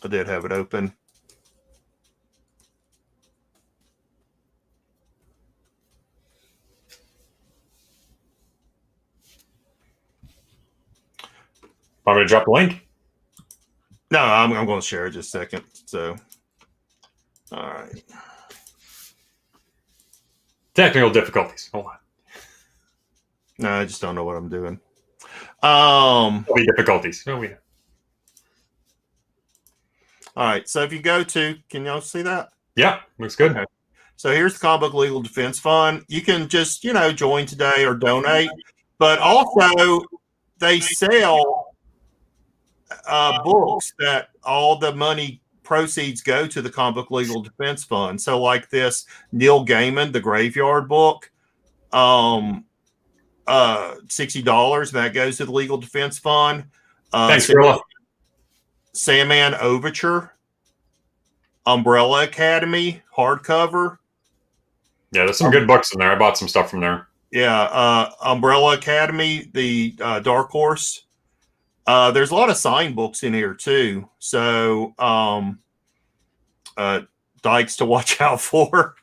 did have it open. Want me to drop the link? No, I'm going to share it just a second. So, all right. Technical difficulties. Hold on. No, I just don't know what I'm doing. Difficulties. No, we know. All right. So if you go to, can y'all see that? Yeah, looks good. Okay. So here's the Comic Book Legal Defense Fund. You can just, join today or donate. But also, they sell books that all the money proceeds go to the Comic Book Legal Defense Fund. So like this Neil Gaiman, The Graveyard Book, $60, that goes to the Legal Defense Fund. Thanks, Gorilla. Sandman Overture, Umbrella Academy, hardcover. Yeah, there's some good books in there. I bought some stuff from there. Yeah, Umbrella Academy, the Dark Horse. There's a lot of signed books in here too. So dykes to watch out for.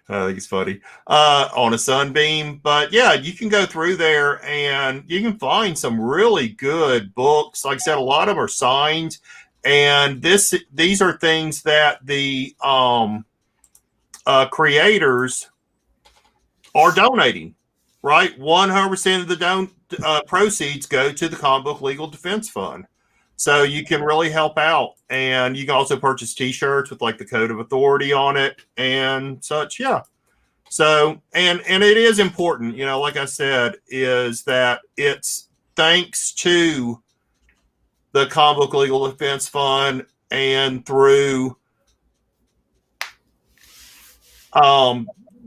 I think it's funny. On a Sunbeam. But yeah, you can go through there and you can find some really good books. Like I said, a lot of them are signed. And these are things that the creators are donating, right? 100% of the proceeds go to the Comic Book Legal Defense Fund. So you can really help out. And you can also purchase t-shirts with like the code of authority on it and such. Yeah. So, and it is important, like I said, is that it's thanks to the Comic Book Legal Defense Fund and through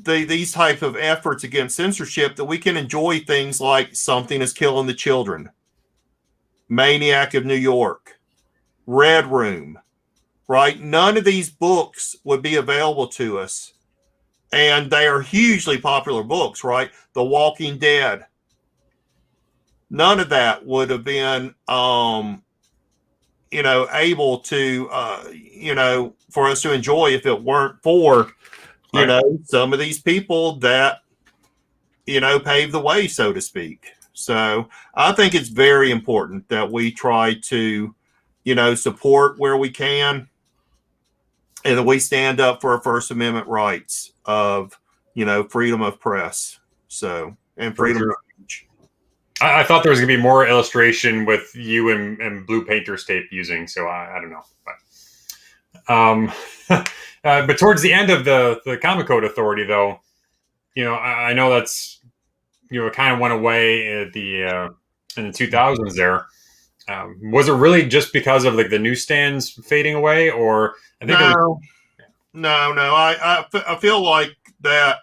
these type of efforts against censorship that we can enjoy things like Something is Killing the Children, Maniac of New York, Red Room, right? None of these books would be available to us. And they are hugely popular books, right? The Walking Dead. None of that would have been, able to, for us to enjoy if it weren't for, some of these people that, paved the way, so to speak. So I think it's very important that we try to, support where we can and that we stand up for our First Amendment rights of, freedom of press. So and For freedom sure. of speech. I thought there was going to be more illustration with you and blue painter's tape using, so I don't know. But towards the end of the Comic Code Authority, though, I know that's it kind of went away at the in the 2000s. There was it really just because of like the newsstands fading away, or I think it was. No. I feel like that.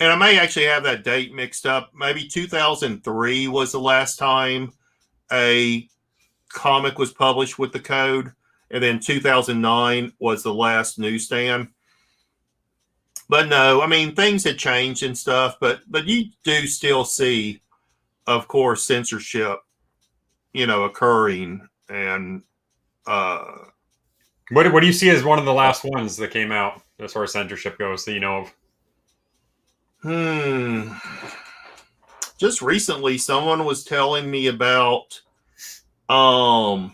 And I may actually have that date mixed up. Maybe 2003 was the last time a comic was published with the code, and then 2009 was the last newsstand. But no, I mean things had changed and stuff. But you do still see, of course, censorship, occurring. And What do you see as one of the last ones that came out as far as censorship goes that you know of? Just recently, someone was telling me about I'm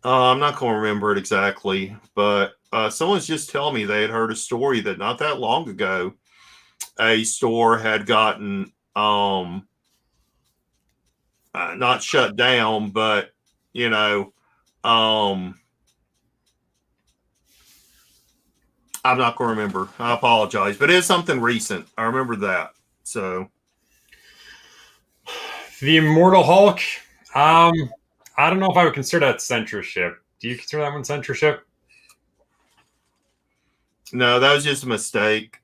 not going to remember it exactly, but someone's just telling me they had heard a story that not that long ago, a store had gotten not shut down, but I'm not going to remember. I apologize, but it's something recent. I remember that. So, The Immortal Hulk. I don't know if I would consider that censorship. Do you consider that one censorship? No, that was just a mistake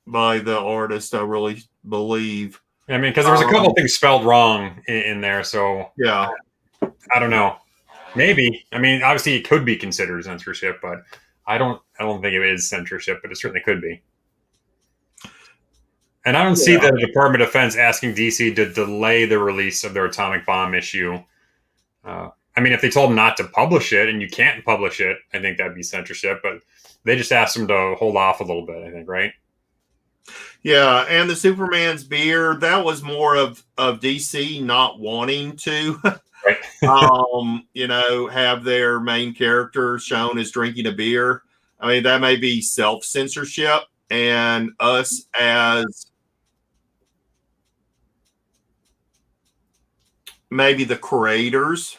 by the artist, I really believe. I mean, because there was a couple things spelled wrong in there, so yeah, I don't know. Maybe. I mean, obviously, it could be considered censorship, but I don't think it is censorship, but it certainly could be. And I don't see the Department of Defense asking DC to delay the release of their atomic bomb issue. I mean, if they told them not to publish it and you can't publish it, I think that'd be censorship. But they just asked them to hold off a little bit, I think, right? Yeah, and the Superman's beer, that was more of DC not wanting to, right. Have their main character shown as drinking a beer. I mean, that may be self-censorship, and us as maybe the creators,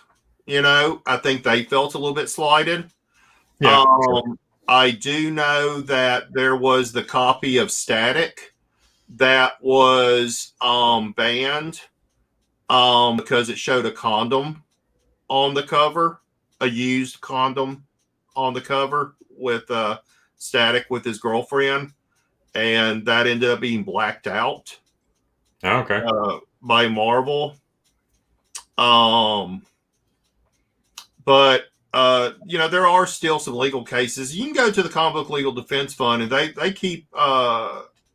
I think they felt a little bit slighted. Yeah. Sure. I do know that there was the copy of Static that was banned because it showed a condom on the cover, a used condom on the cover with Static with his girlfriend, and that ended up being blacked out. Okay. By Marvel. But there are still some legal cases. You can go to the Comic Book Legal Defense Fund, and they keep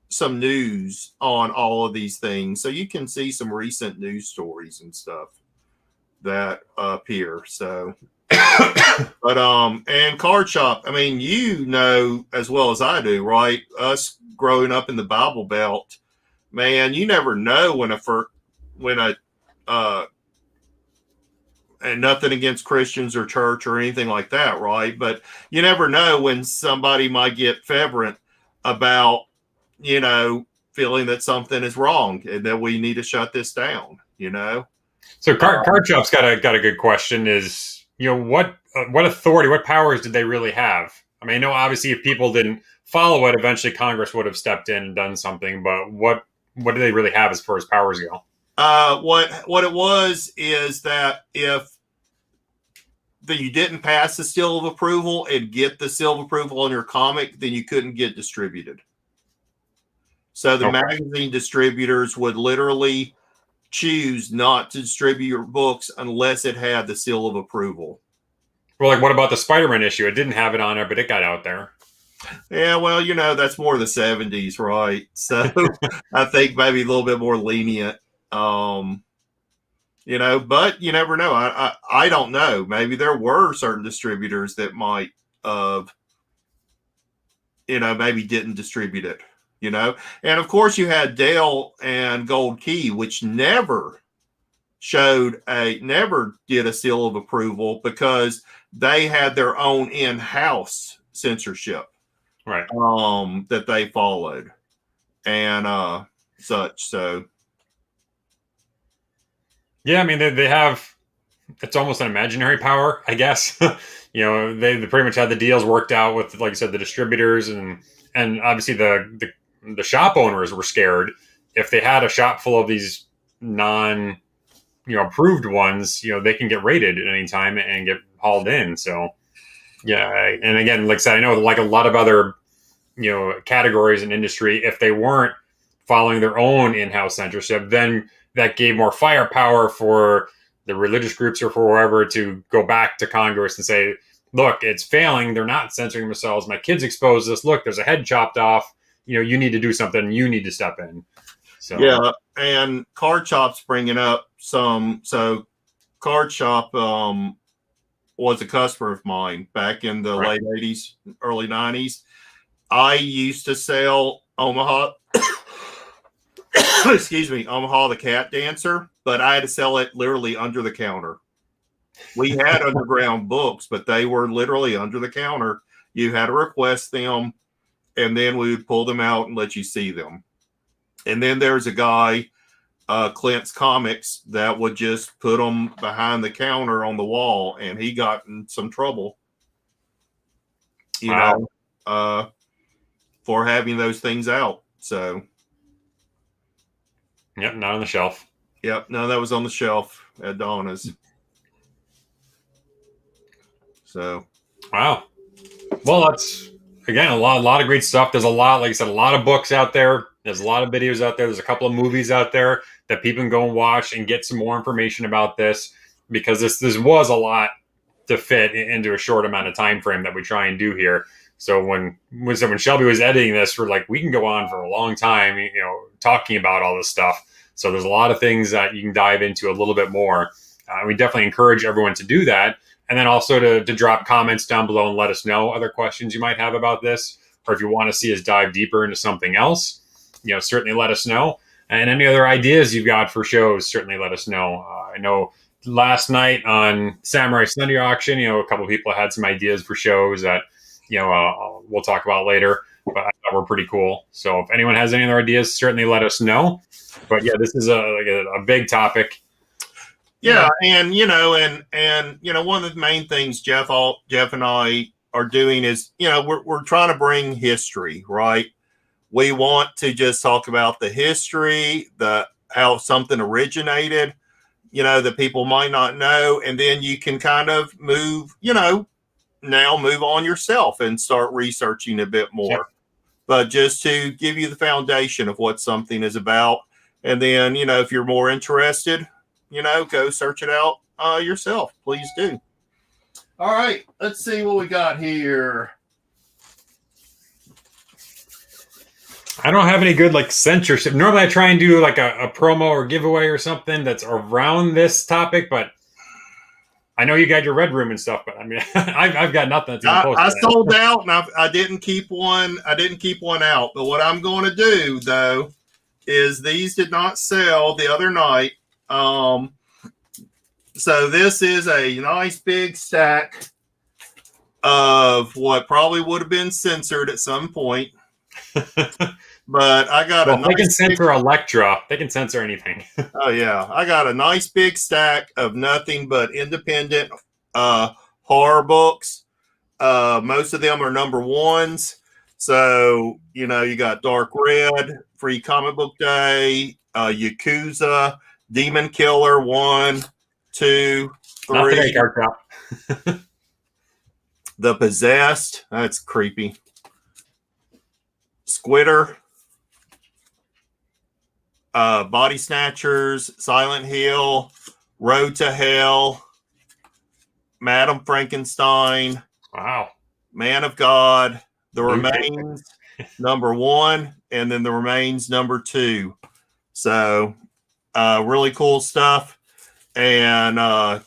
some news on all of these things, so you can see some recent news stories and stuff that appear. So, but and Card Shop. I mean, as well as I do, right? Us growing up in the Bible Belt, man, you never know when a and nothing against Christians or church or anything like that, right? But you never know when somebody might get fervent about, feeling that something is wrong and that we need to shut this down, So Card Shop's got a good question is, what authority, what powers did they really have? I mean, I know obviously if people didn't follow it, eventually Congress would have stepped in and done something, but what do they really have as far as powers go? What it was is that if you didn't pass the seal of approval and get the seal of approval on your comic, then you couldn't get distributed. So the magazine distributors would literally choose not to distribute your books unless it had the seal of approval. Well, like what about the Spider-Man issue? It didn't have it on there, but it got out there. Yeah, well, that's more the 70s, right? So I think maybe a little bit more lenient. But you never know. I don't know. Maybe there were certain distributors that might maybe didn't distribute it, and of course you had Dale and Gold Key, which never did a seal of approval because they had their own in-house censorship. Right. that they followed and such. So Yeah, I mean they have, it's almost an imaginary power, I guess. They pretty much had the deals worked out with, like I said, the distributors, and obviously the shop owners were scared if they had a shop full of these non approved ones. They can get raided at any time and get hauled in. So yeah, and again, like I said, I know like a lot of other categories in industry, if they weren't following their own in-house censorship, then that gave more firepower for the religious groups or for whoever to go back to Congress and say, look, it's failing, they're not censoring themselves, my kids exposed this, look, there's a head chopped off, you need to do something, you need to step in. So yeah, and Card Shop's bringing up some. So Card Shop was a customer of mine back in the right. late 80s, early 90s. I used to sell Omaha, excuse me, Omaha the Cat Dancer, but I had to sell it literally under the counter. We had underground books, but they were literally under the counter. You had to request them, and then we would pull them out and let you see them. And then there's a guy, Clint's Comics, that would just put them behind the counter on the wall, and he got in some trouble, Wow. For having those things out. So, Yep, not on the shelf. yep, no, that was on the shelf at Donna's. So, wow. Well, that's again a lot of great stuff. There's a lot, like I said, a lot of books out there. There's a lot of videos out there. There's a couple of movies out there that people can go and watch and get some more information about this, because this was a lot to fit into a short amount of time frame that we try and do here. So when Shelby was editing this, we're like, we can go on for a long time, talking about all this stuff. So there's a lot of things that you can dive into a little bit more. We definitely encourage everyone to do that. And then also to drop comments down below and let us know other questions you might have about this, or if you want to see us dive deeper into something else, certainly let us know. And any other ideas you've got for shows, certainly let us know. I know last night on Samurai Sunday Auction, a couple of people had some ideas for shows that, we'll talk about later, but I thought were pretty cool. So if anyone has any other ideas, certainly let us know. But yeah, this is a big topic. Yeah, and one of the main things Jeff and I are doing is, we're trying to bring history, right? We want to just talk about the history, how something originated, that people might not know, and then you can kind of move on yourself and start researching a bit more. Yep. But just to give you the foundation of what something is about, and then if you're more interested, go search it out yourself. Please do. All right, let's see what we got here. I don't have any good censorship. Normally I try and do a promo or giveaway or something that's around this topic, but I know you got your red room and stuff, but I mean, I've got nothing. I sold out, and I didn't keep one. I didn't keep one out. But what I'm going to do though is these did not sell the other night. So this is a nice big stack of what probably would have been censored at some point. But I got they can censor Electra. They can censor anything. Oh yeah, I got a nice big stack of nothing but independent horror books. Most of them are number ones. So you got Dark Red, Free Comic Book Day, Yakuza, Demon Killer 1, 2, 3. Not today, Card The Possessed. That's creepy. Squitter. Body Snatchers, Silent Hill, Road to Hell, Madam Frankenstein. Wow. Man of God, The Remains, number 1, and then The Remains, number 2. So, really cool stuff. And I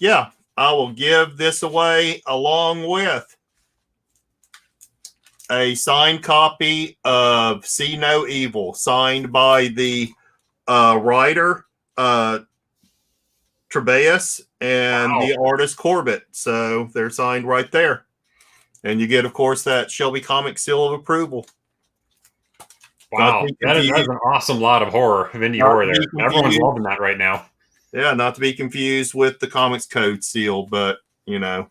will give this away along with a signed copy of See No Evil, signed by the writer Trebeus and the artist Corbett. So they're signed right there. And you get, of course, that Shelby Comics seal of approval. Wow, that is an awesome lot of horror, of indie horror there. Everyone's loving that right now. Yeah, not to be confused with the Comics Code seal, but, you know.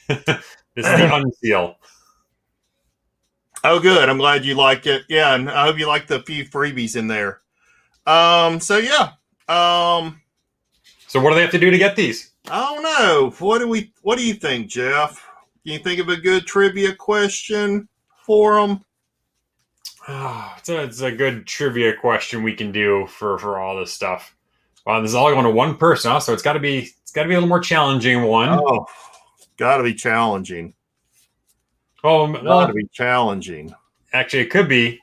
This is the unseal. Oh, good. I'm glad you like it. Yeah, and I hope you like the few freebies in there. So yeah. So what do they have to do to get these? I don't know. What do you think, Jeff? Can you think of a good trivia question for them? It's a good trivia question we can do for all this stuff. This is all going to one person, so it's got to be a little more challenging one. Oh, got to be challenging. Oh, got to be challenging. Actually, it could be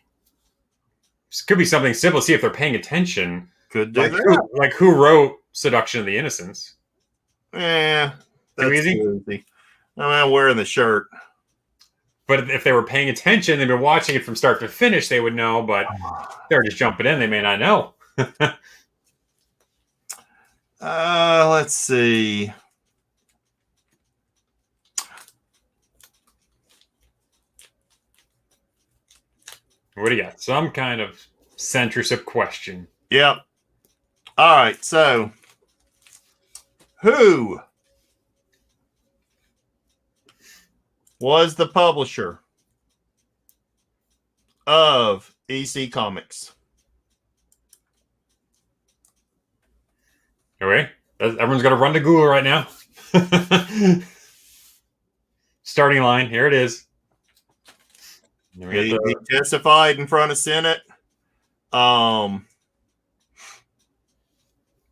something simple. See if they're paying attention. Could do that. Who wrote Seduction of the Innocents? That's too easy. I'm wearing the shirt. But if they were paying attention, they've been watching it from start to finish, they would know. But they're just jumping in; they may not know. Let's see. What do you got? Some kind of censorship question. Yep. All right. So, who was the publisher of EC Comics? Okay. Everyone's got to run to Google right now. Starting line. Here it is. He testified in front of Senate. Yeah,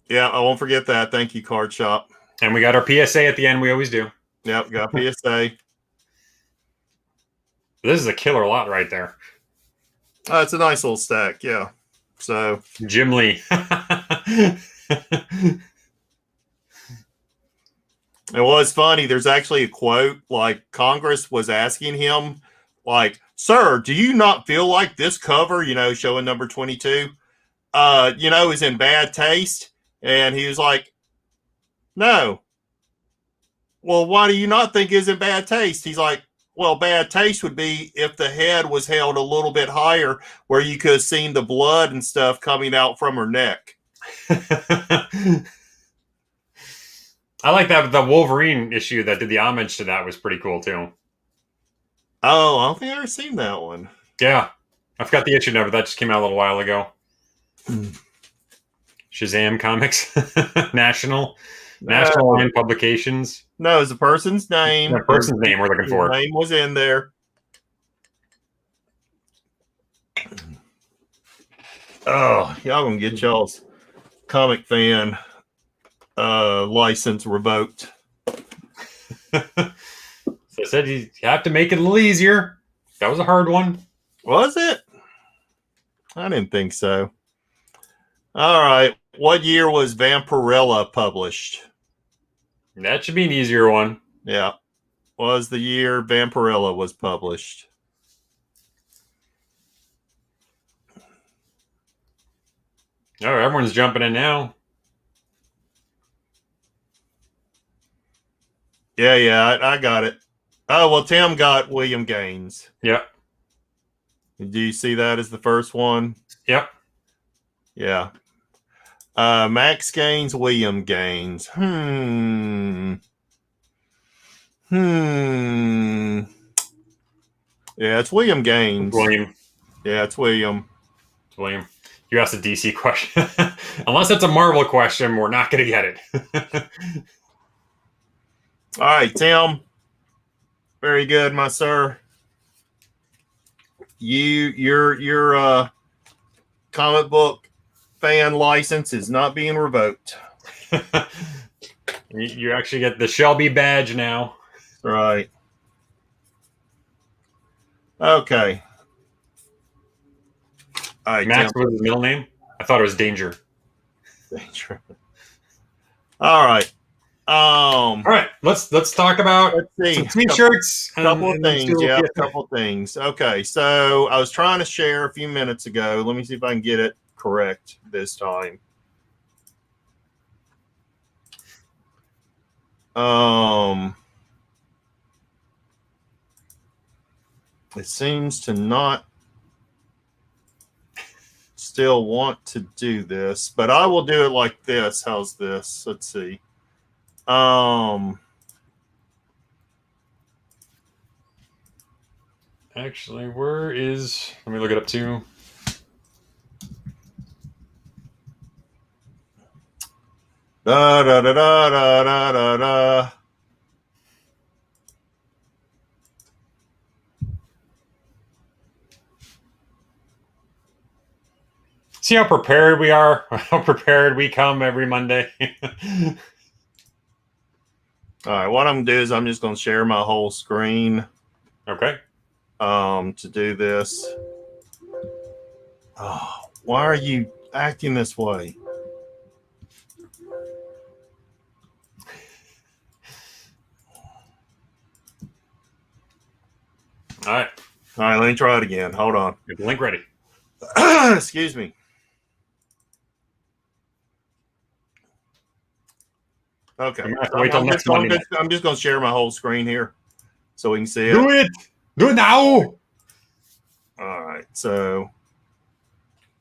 I won't forget that. Thank you, Card Shop. And we got our PSA at the end. We always do. Yep, got PSA. This is a killer lot right there. It's a nice little stack, yeah. So Jim Lee. It was funny. There's actually a quote, like Congress was asking him, like, "Sir, do you not feel like this cover, showing number 22, is in bad taste?" And he was like, "No." "Well, why do you not think it's in bad taste?" He's like, "Well, bad taste would be if the head was held a little bit higher where you could have seen the blood and stuff coming out from her neck." I like that. The Wolverine issue that did the homage to that was pretty cool, too. Oh, I don't think I've ever seen that one. Yeah. I forgot the issue number. That just came out a little while ago. Shazam Comics. National Line Publications. No, it's a person's name. The person's name we're looking for. His name was in there. Oh, y'all gonna get y'all's comic fan license revoked. So I said you have to make it a little easier. That was a hard one. Was it? I didn't think so. All right. What year was Vampirella published? That should be an easier one. Yeah. Was the year Vampirella was published? Oh, everyone's jumping in now. Yeah, I got it. Oh, well, Tim got William Gaines. Yep. Do you see that as the first one? Yep. Yeah. Max Gaines, William Gaines. Yeah, it's William Gaines. Yeah, it's William. You asked a DC question. Unless it's a Marvel question, we're not going to get it. All right, Tim. Very good, my sir. Your comic book fan license is not being revoked. You actually get the Shelby badge now. Right. Okay. All right, Max was his middle name? I thought it was Danger. Danger. All right. All right. Let's talk about some t-shirts. Couple of things. Okay. So I was trying to share a few minutes ago. Let me see if I can get it correct this time. it seems to not still want to do this, but I will do it like this. How's this? Let's see. Actually, where is? Let me look it up too. Da da da da da da da da. See how prepared we are. How prepared we come every Monday. All right, what I'm gonna do is I'm just gonna share my whole screen Okay. to do this. Oh, why are you acting this way? All right. All right, let me try it again. Hold on. Get the link ready. Excuse me. Okay. Wait till next Monday. I'm just going to share my whole screen here so we can see it. Do it. Do it now. All right. So,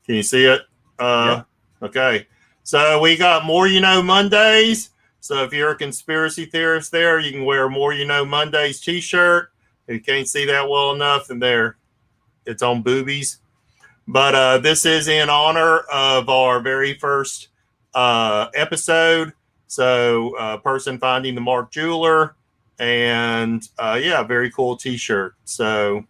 can you see it? Yeah. Okay. So we got More You Know Mondays. So if you're a conspiracy theorist there, you can wear More You Know Mondays t-shirt. If you can't see that well enough, then there, it's on boobies. But this is in honor of our very first episode. So person finding the Mark Jeweler, and yeah, very cool t-shirt. So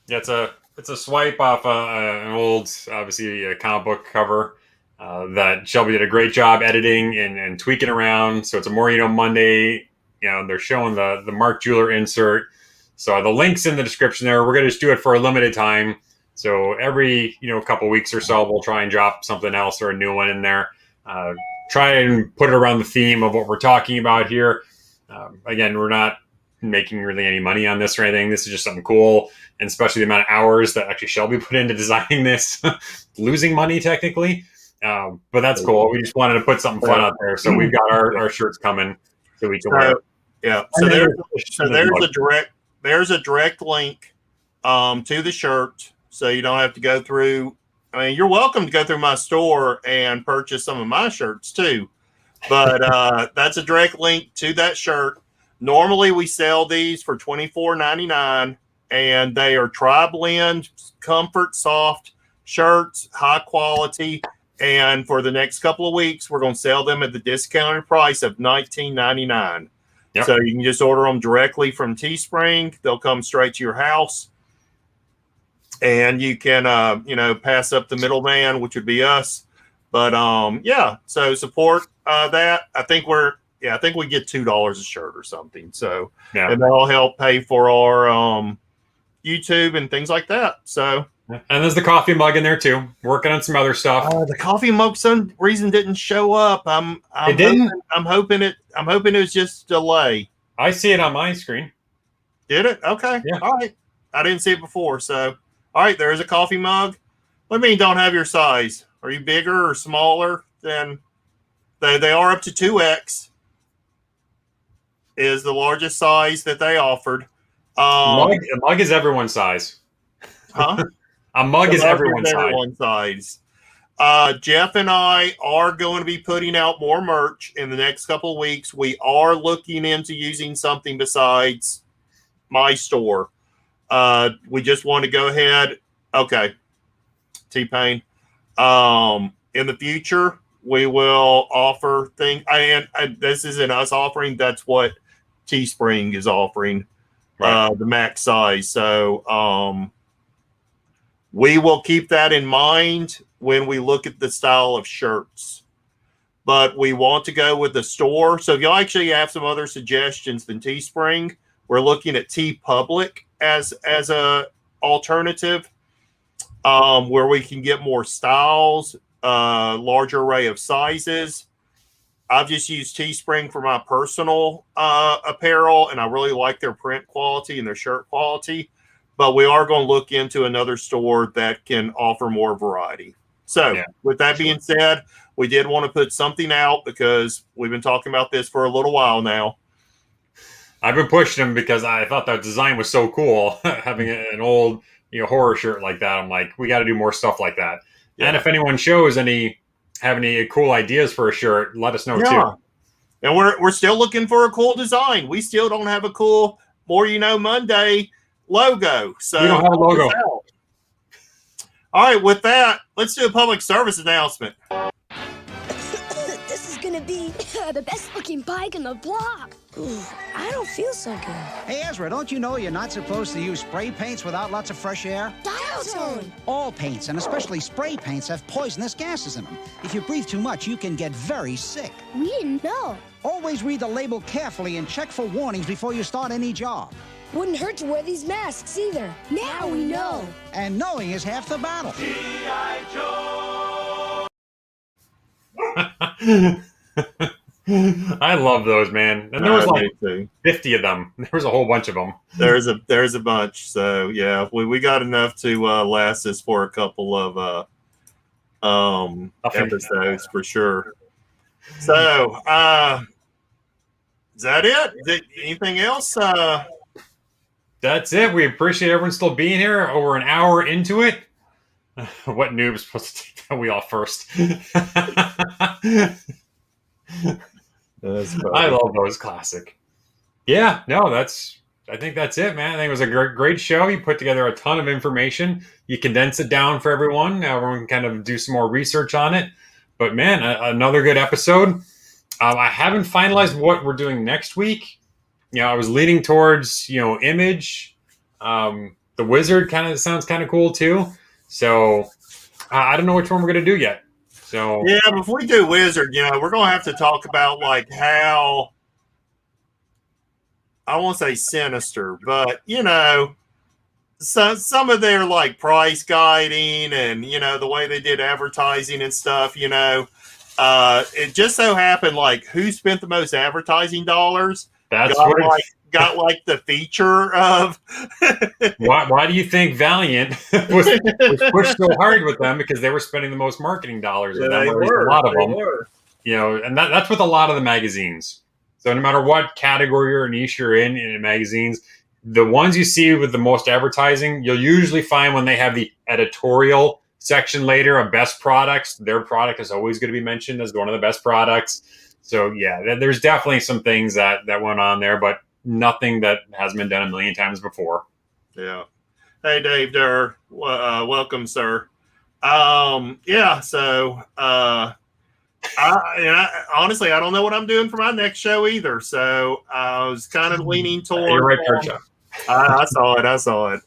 yeah, it's a swipe off an old, obviously, a comic book cover that Shelby did a great job editing and tweaking around. So it's a More You Know Monday. You know, they're showing the Mark Jeweler insert. So the link's in the description there. We're going to just do it for a limited time. So every, couple weeks or so, we'll try and drop something else or a new one in there. Try and put it around the theme of what we're talking about here. Again, we're not making really any money on this or anything. This is just something cool, and especially the amount of hours that actually Shelby put into designing this. Losing money, technically. But that's cool. We just wanted to put something fun out there. So we've got our shirts coming so we can wear. Yeah. So there's a direct link to the shirt, so you don't have to go through. I mean, you're welcome to go through my store and purchase some of my shirts too, but that's a direct link to that shirt. Normally, we sell these for $24.99, and they are tri-blend, comfort, soft shirts, high quality. And for the next couple of weeks, we're going to sell them at the discounted price of $19.99. Yep. So you can just order them directly from Teespring. They'll come straight to your house. And you can, pass up the middleman, which would be us. But, yeah, so support that. I think we get $2 a shirt or something. So, yeah. And that'll help pay for our YouTube and things like that. So, and there's the coffee mug in there too. Working on some other stuff. The coffee mug, some reason didn't show up. It didn't. I'm hoping it was just a delay. I see it on my screen. Did it? Okay. Yeah. All right. I didn't see it before. So, all right. There's a coffee mug. What do you mean don't have your size? Are you bigger or smaller than? They are up to 2X. Is the largest size that they offered. A mug is everyone's size. Huh? A mug is everyone's size. Jeff and I are going to be putting out more merch in the next couple of weeks. We are looking into using something besides my store. We just want to go ahead. Okay. T-Pain. In the future, we will offer things. And this isn't us offering. That's what Teespring is offering. Right. The max size. So, we will keep that in mind when we look at the style of shirts. But we want to go with the store. So if you actually have some other suggestions than Teespring, we're looking at TeePublic as a alternative, where we can get more styles, larger array of sizes. I've just used Teespring for my personal apparel, and I really like their print quality and their shirt quality. But we are going to look into another store that can offer more variety. So, with that being said, we did want to put something out because we've been talking about this for a little while now. I've been pushing them because I thought that design was so cool. Having an old, horror shirt like that, I'm like, we got to do more stuff like that. Yeah. And if anyone have any cool ideas for a shirt, let us know Yeah. too. And we're still looking for a cool design. We still don't have a cool More You Know Monday logo. So We don't have a logo. All right, with that, let's do a public service announcement. This is gonna be the best looking bike in the block. Ooh, I don't feel so good. Hey, Ezra, don't you know you're not supposed to use spray paints without lots of fresh air? Dial tone. All paints, and especially spray paints, have poisonous gases in them. If you breathe too much, you can get very sick. We didn't know. Always read the label carefully and check for warnings before you start any job. Wouldn't hurt to wear these masks either. Now we know. And knowing is half the battle. I love those, man. And there was like 50 of them. There was a whole bunch of them. There's a bunch. So yeah, we got enough to last us for a couple of episodes for sure. So is that it? Anything else? That's it. We appreciate everyone still being here. Over an hour into it. What noob's supposed to take that wheel off first? I love those classic. Yeah, no, I think that's it, man. I think it was a great show. You put together a ton of information. You condense it down for everyone. Now everyone can kind of do some more research on it. But man, another good episode. I haven't finalized what we're doing next week. I was leaning towards, Image. The Wizard kind of sounds kind of cool too. So I don't know which one we're going to do yet. So yeah, before we do Wizard, we're going to have to talk about like how, I won't say sinister, but some of their like price guiding and the way they did advertising and stuff. It just so happened like who spent the most advertising dollars. That's got like the feature of. Why do you think Valiant was pushed so hard with them? Because they were spending the most marketing dollars with them. A lot of them, and that's with a lot of the magazines. So no matter what category or niche you're in magazines, the ones you see with the most advertising, you'll usually find when they have the editorial section later of best products, their product is always going to be mentioned as one of the best products. So yeah, there's definitely some things that went on there, but nothing that hasn't been done a million times before. Yeah. Hey, Dave Durr. Welcome, sir. Yeah. So, honestly, I don't know what I'm doing for my next show either. So I was kind of leaning toward. You're right, Chuck. I saw it.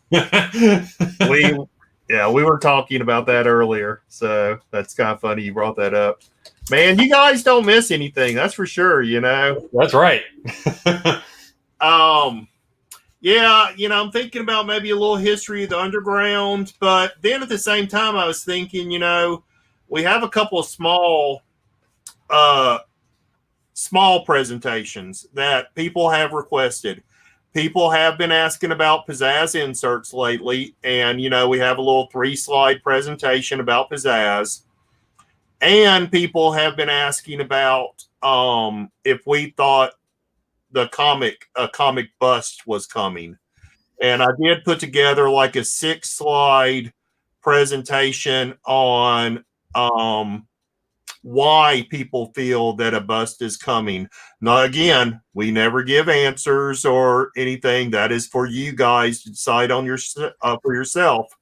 We were talking about that earlier. So that's kind of funny you brought that up. Man, you guys don't miss anything. That's for sure. That's right. Yeah, I'm thinking about maybe a little history of the underground, but then at the same time, I was thinking, we have a couple of small presentations that people have requested. People have been asking about pizzazz inserts lately, and we have a little 3-slide presentation about pizzazz. And people have been asking about if we thought a comic bust was coming. And I did put together like a 6-slide presentation on why people feel that a bust is coming. Now, again, we never give answers or anything. That is for you guys to decide on for yourself.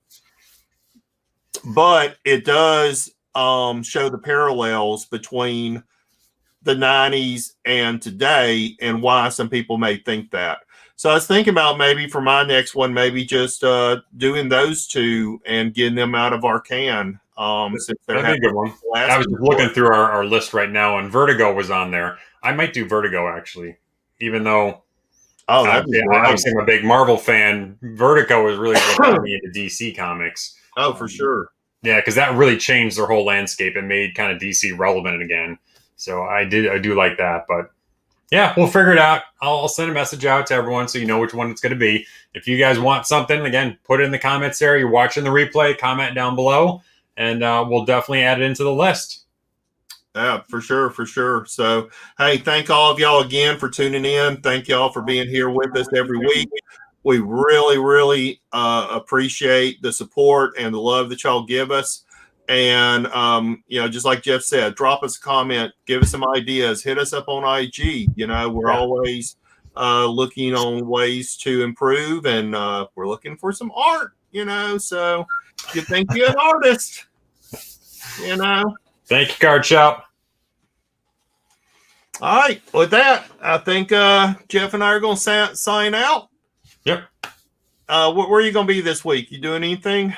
But it does show the parallels between the 90s and today and why some people may think that. So I was thinking about maybe for my next one, maybe just doing those two and getting them out of our can. Since they're That'd be a good one. I was looking through our list right now, and Vertigo was on there. I might do Vertigo, actually, even though obviously I'm a big Marvel fan. Vertigo is really what got me into DC Comics. Oh, for sure. Yeah, because that really changed their whole landscape and made kind of DC relevant again. So I do like that. But yeah, we'll figure it out. I'll send a message out to everyone so you know which one it's going to be. If you guys want something, again, put it in the comments there. You're watching the replay, comment down below, and we'll definitely add it into the list. Yeah, for sure, for sure. So, hey, thank all of y'all again for tuning in. Thank y'all for being here with us every week. We really, really appreciate the support and the love that y'all give us. And, just like Jeff said, drop us a comment, give us some ideas, hit us up on IG. We're always looking on ways to improve, and we're looking for some art, so if you think you're an artist, Thank you, Card Shop. All right. With that, I think Jeff and I are going to sign out. Yep. Where are you going to be this week? You doing anything?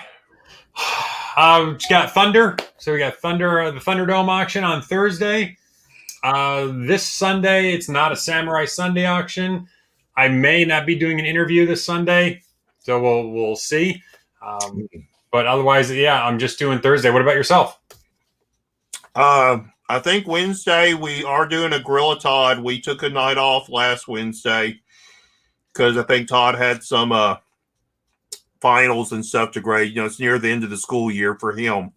We got Thunder. So we got Thunder, the Thunderdome auction on Thursday. This Sunday, it's not a Samurai Sunday auction. I may not be doing an interview this Sunday, so we'll see. But otherwise, yeah, I'm just doing Thursday. What about yourself? I think Wednesday we are doing a Gorilla Todd. We took a night off last Wednesday because I think Todd had some finals and stuff to grade. It's near the end of the school year for him,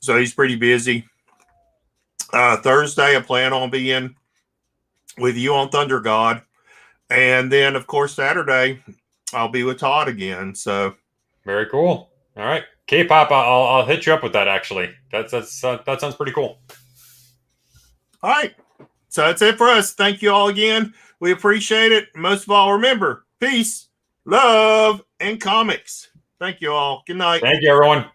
so he's pretty busy. Thursday, I plan on being with you on Thunder God, and then of course Saturday I'll be with Todd again. So very cool. All right, K-pop. I'll hit you up with that. Actually, that sounds pretty cool. All right, so that's it for us. Thank you all again. We appreciate it. Most of all, remember, peace, love, and comics. Thank you all. Good night. Thank you, everyone.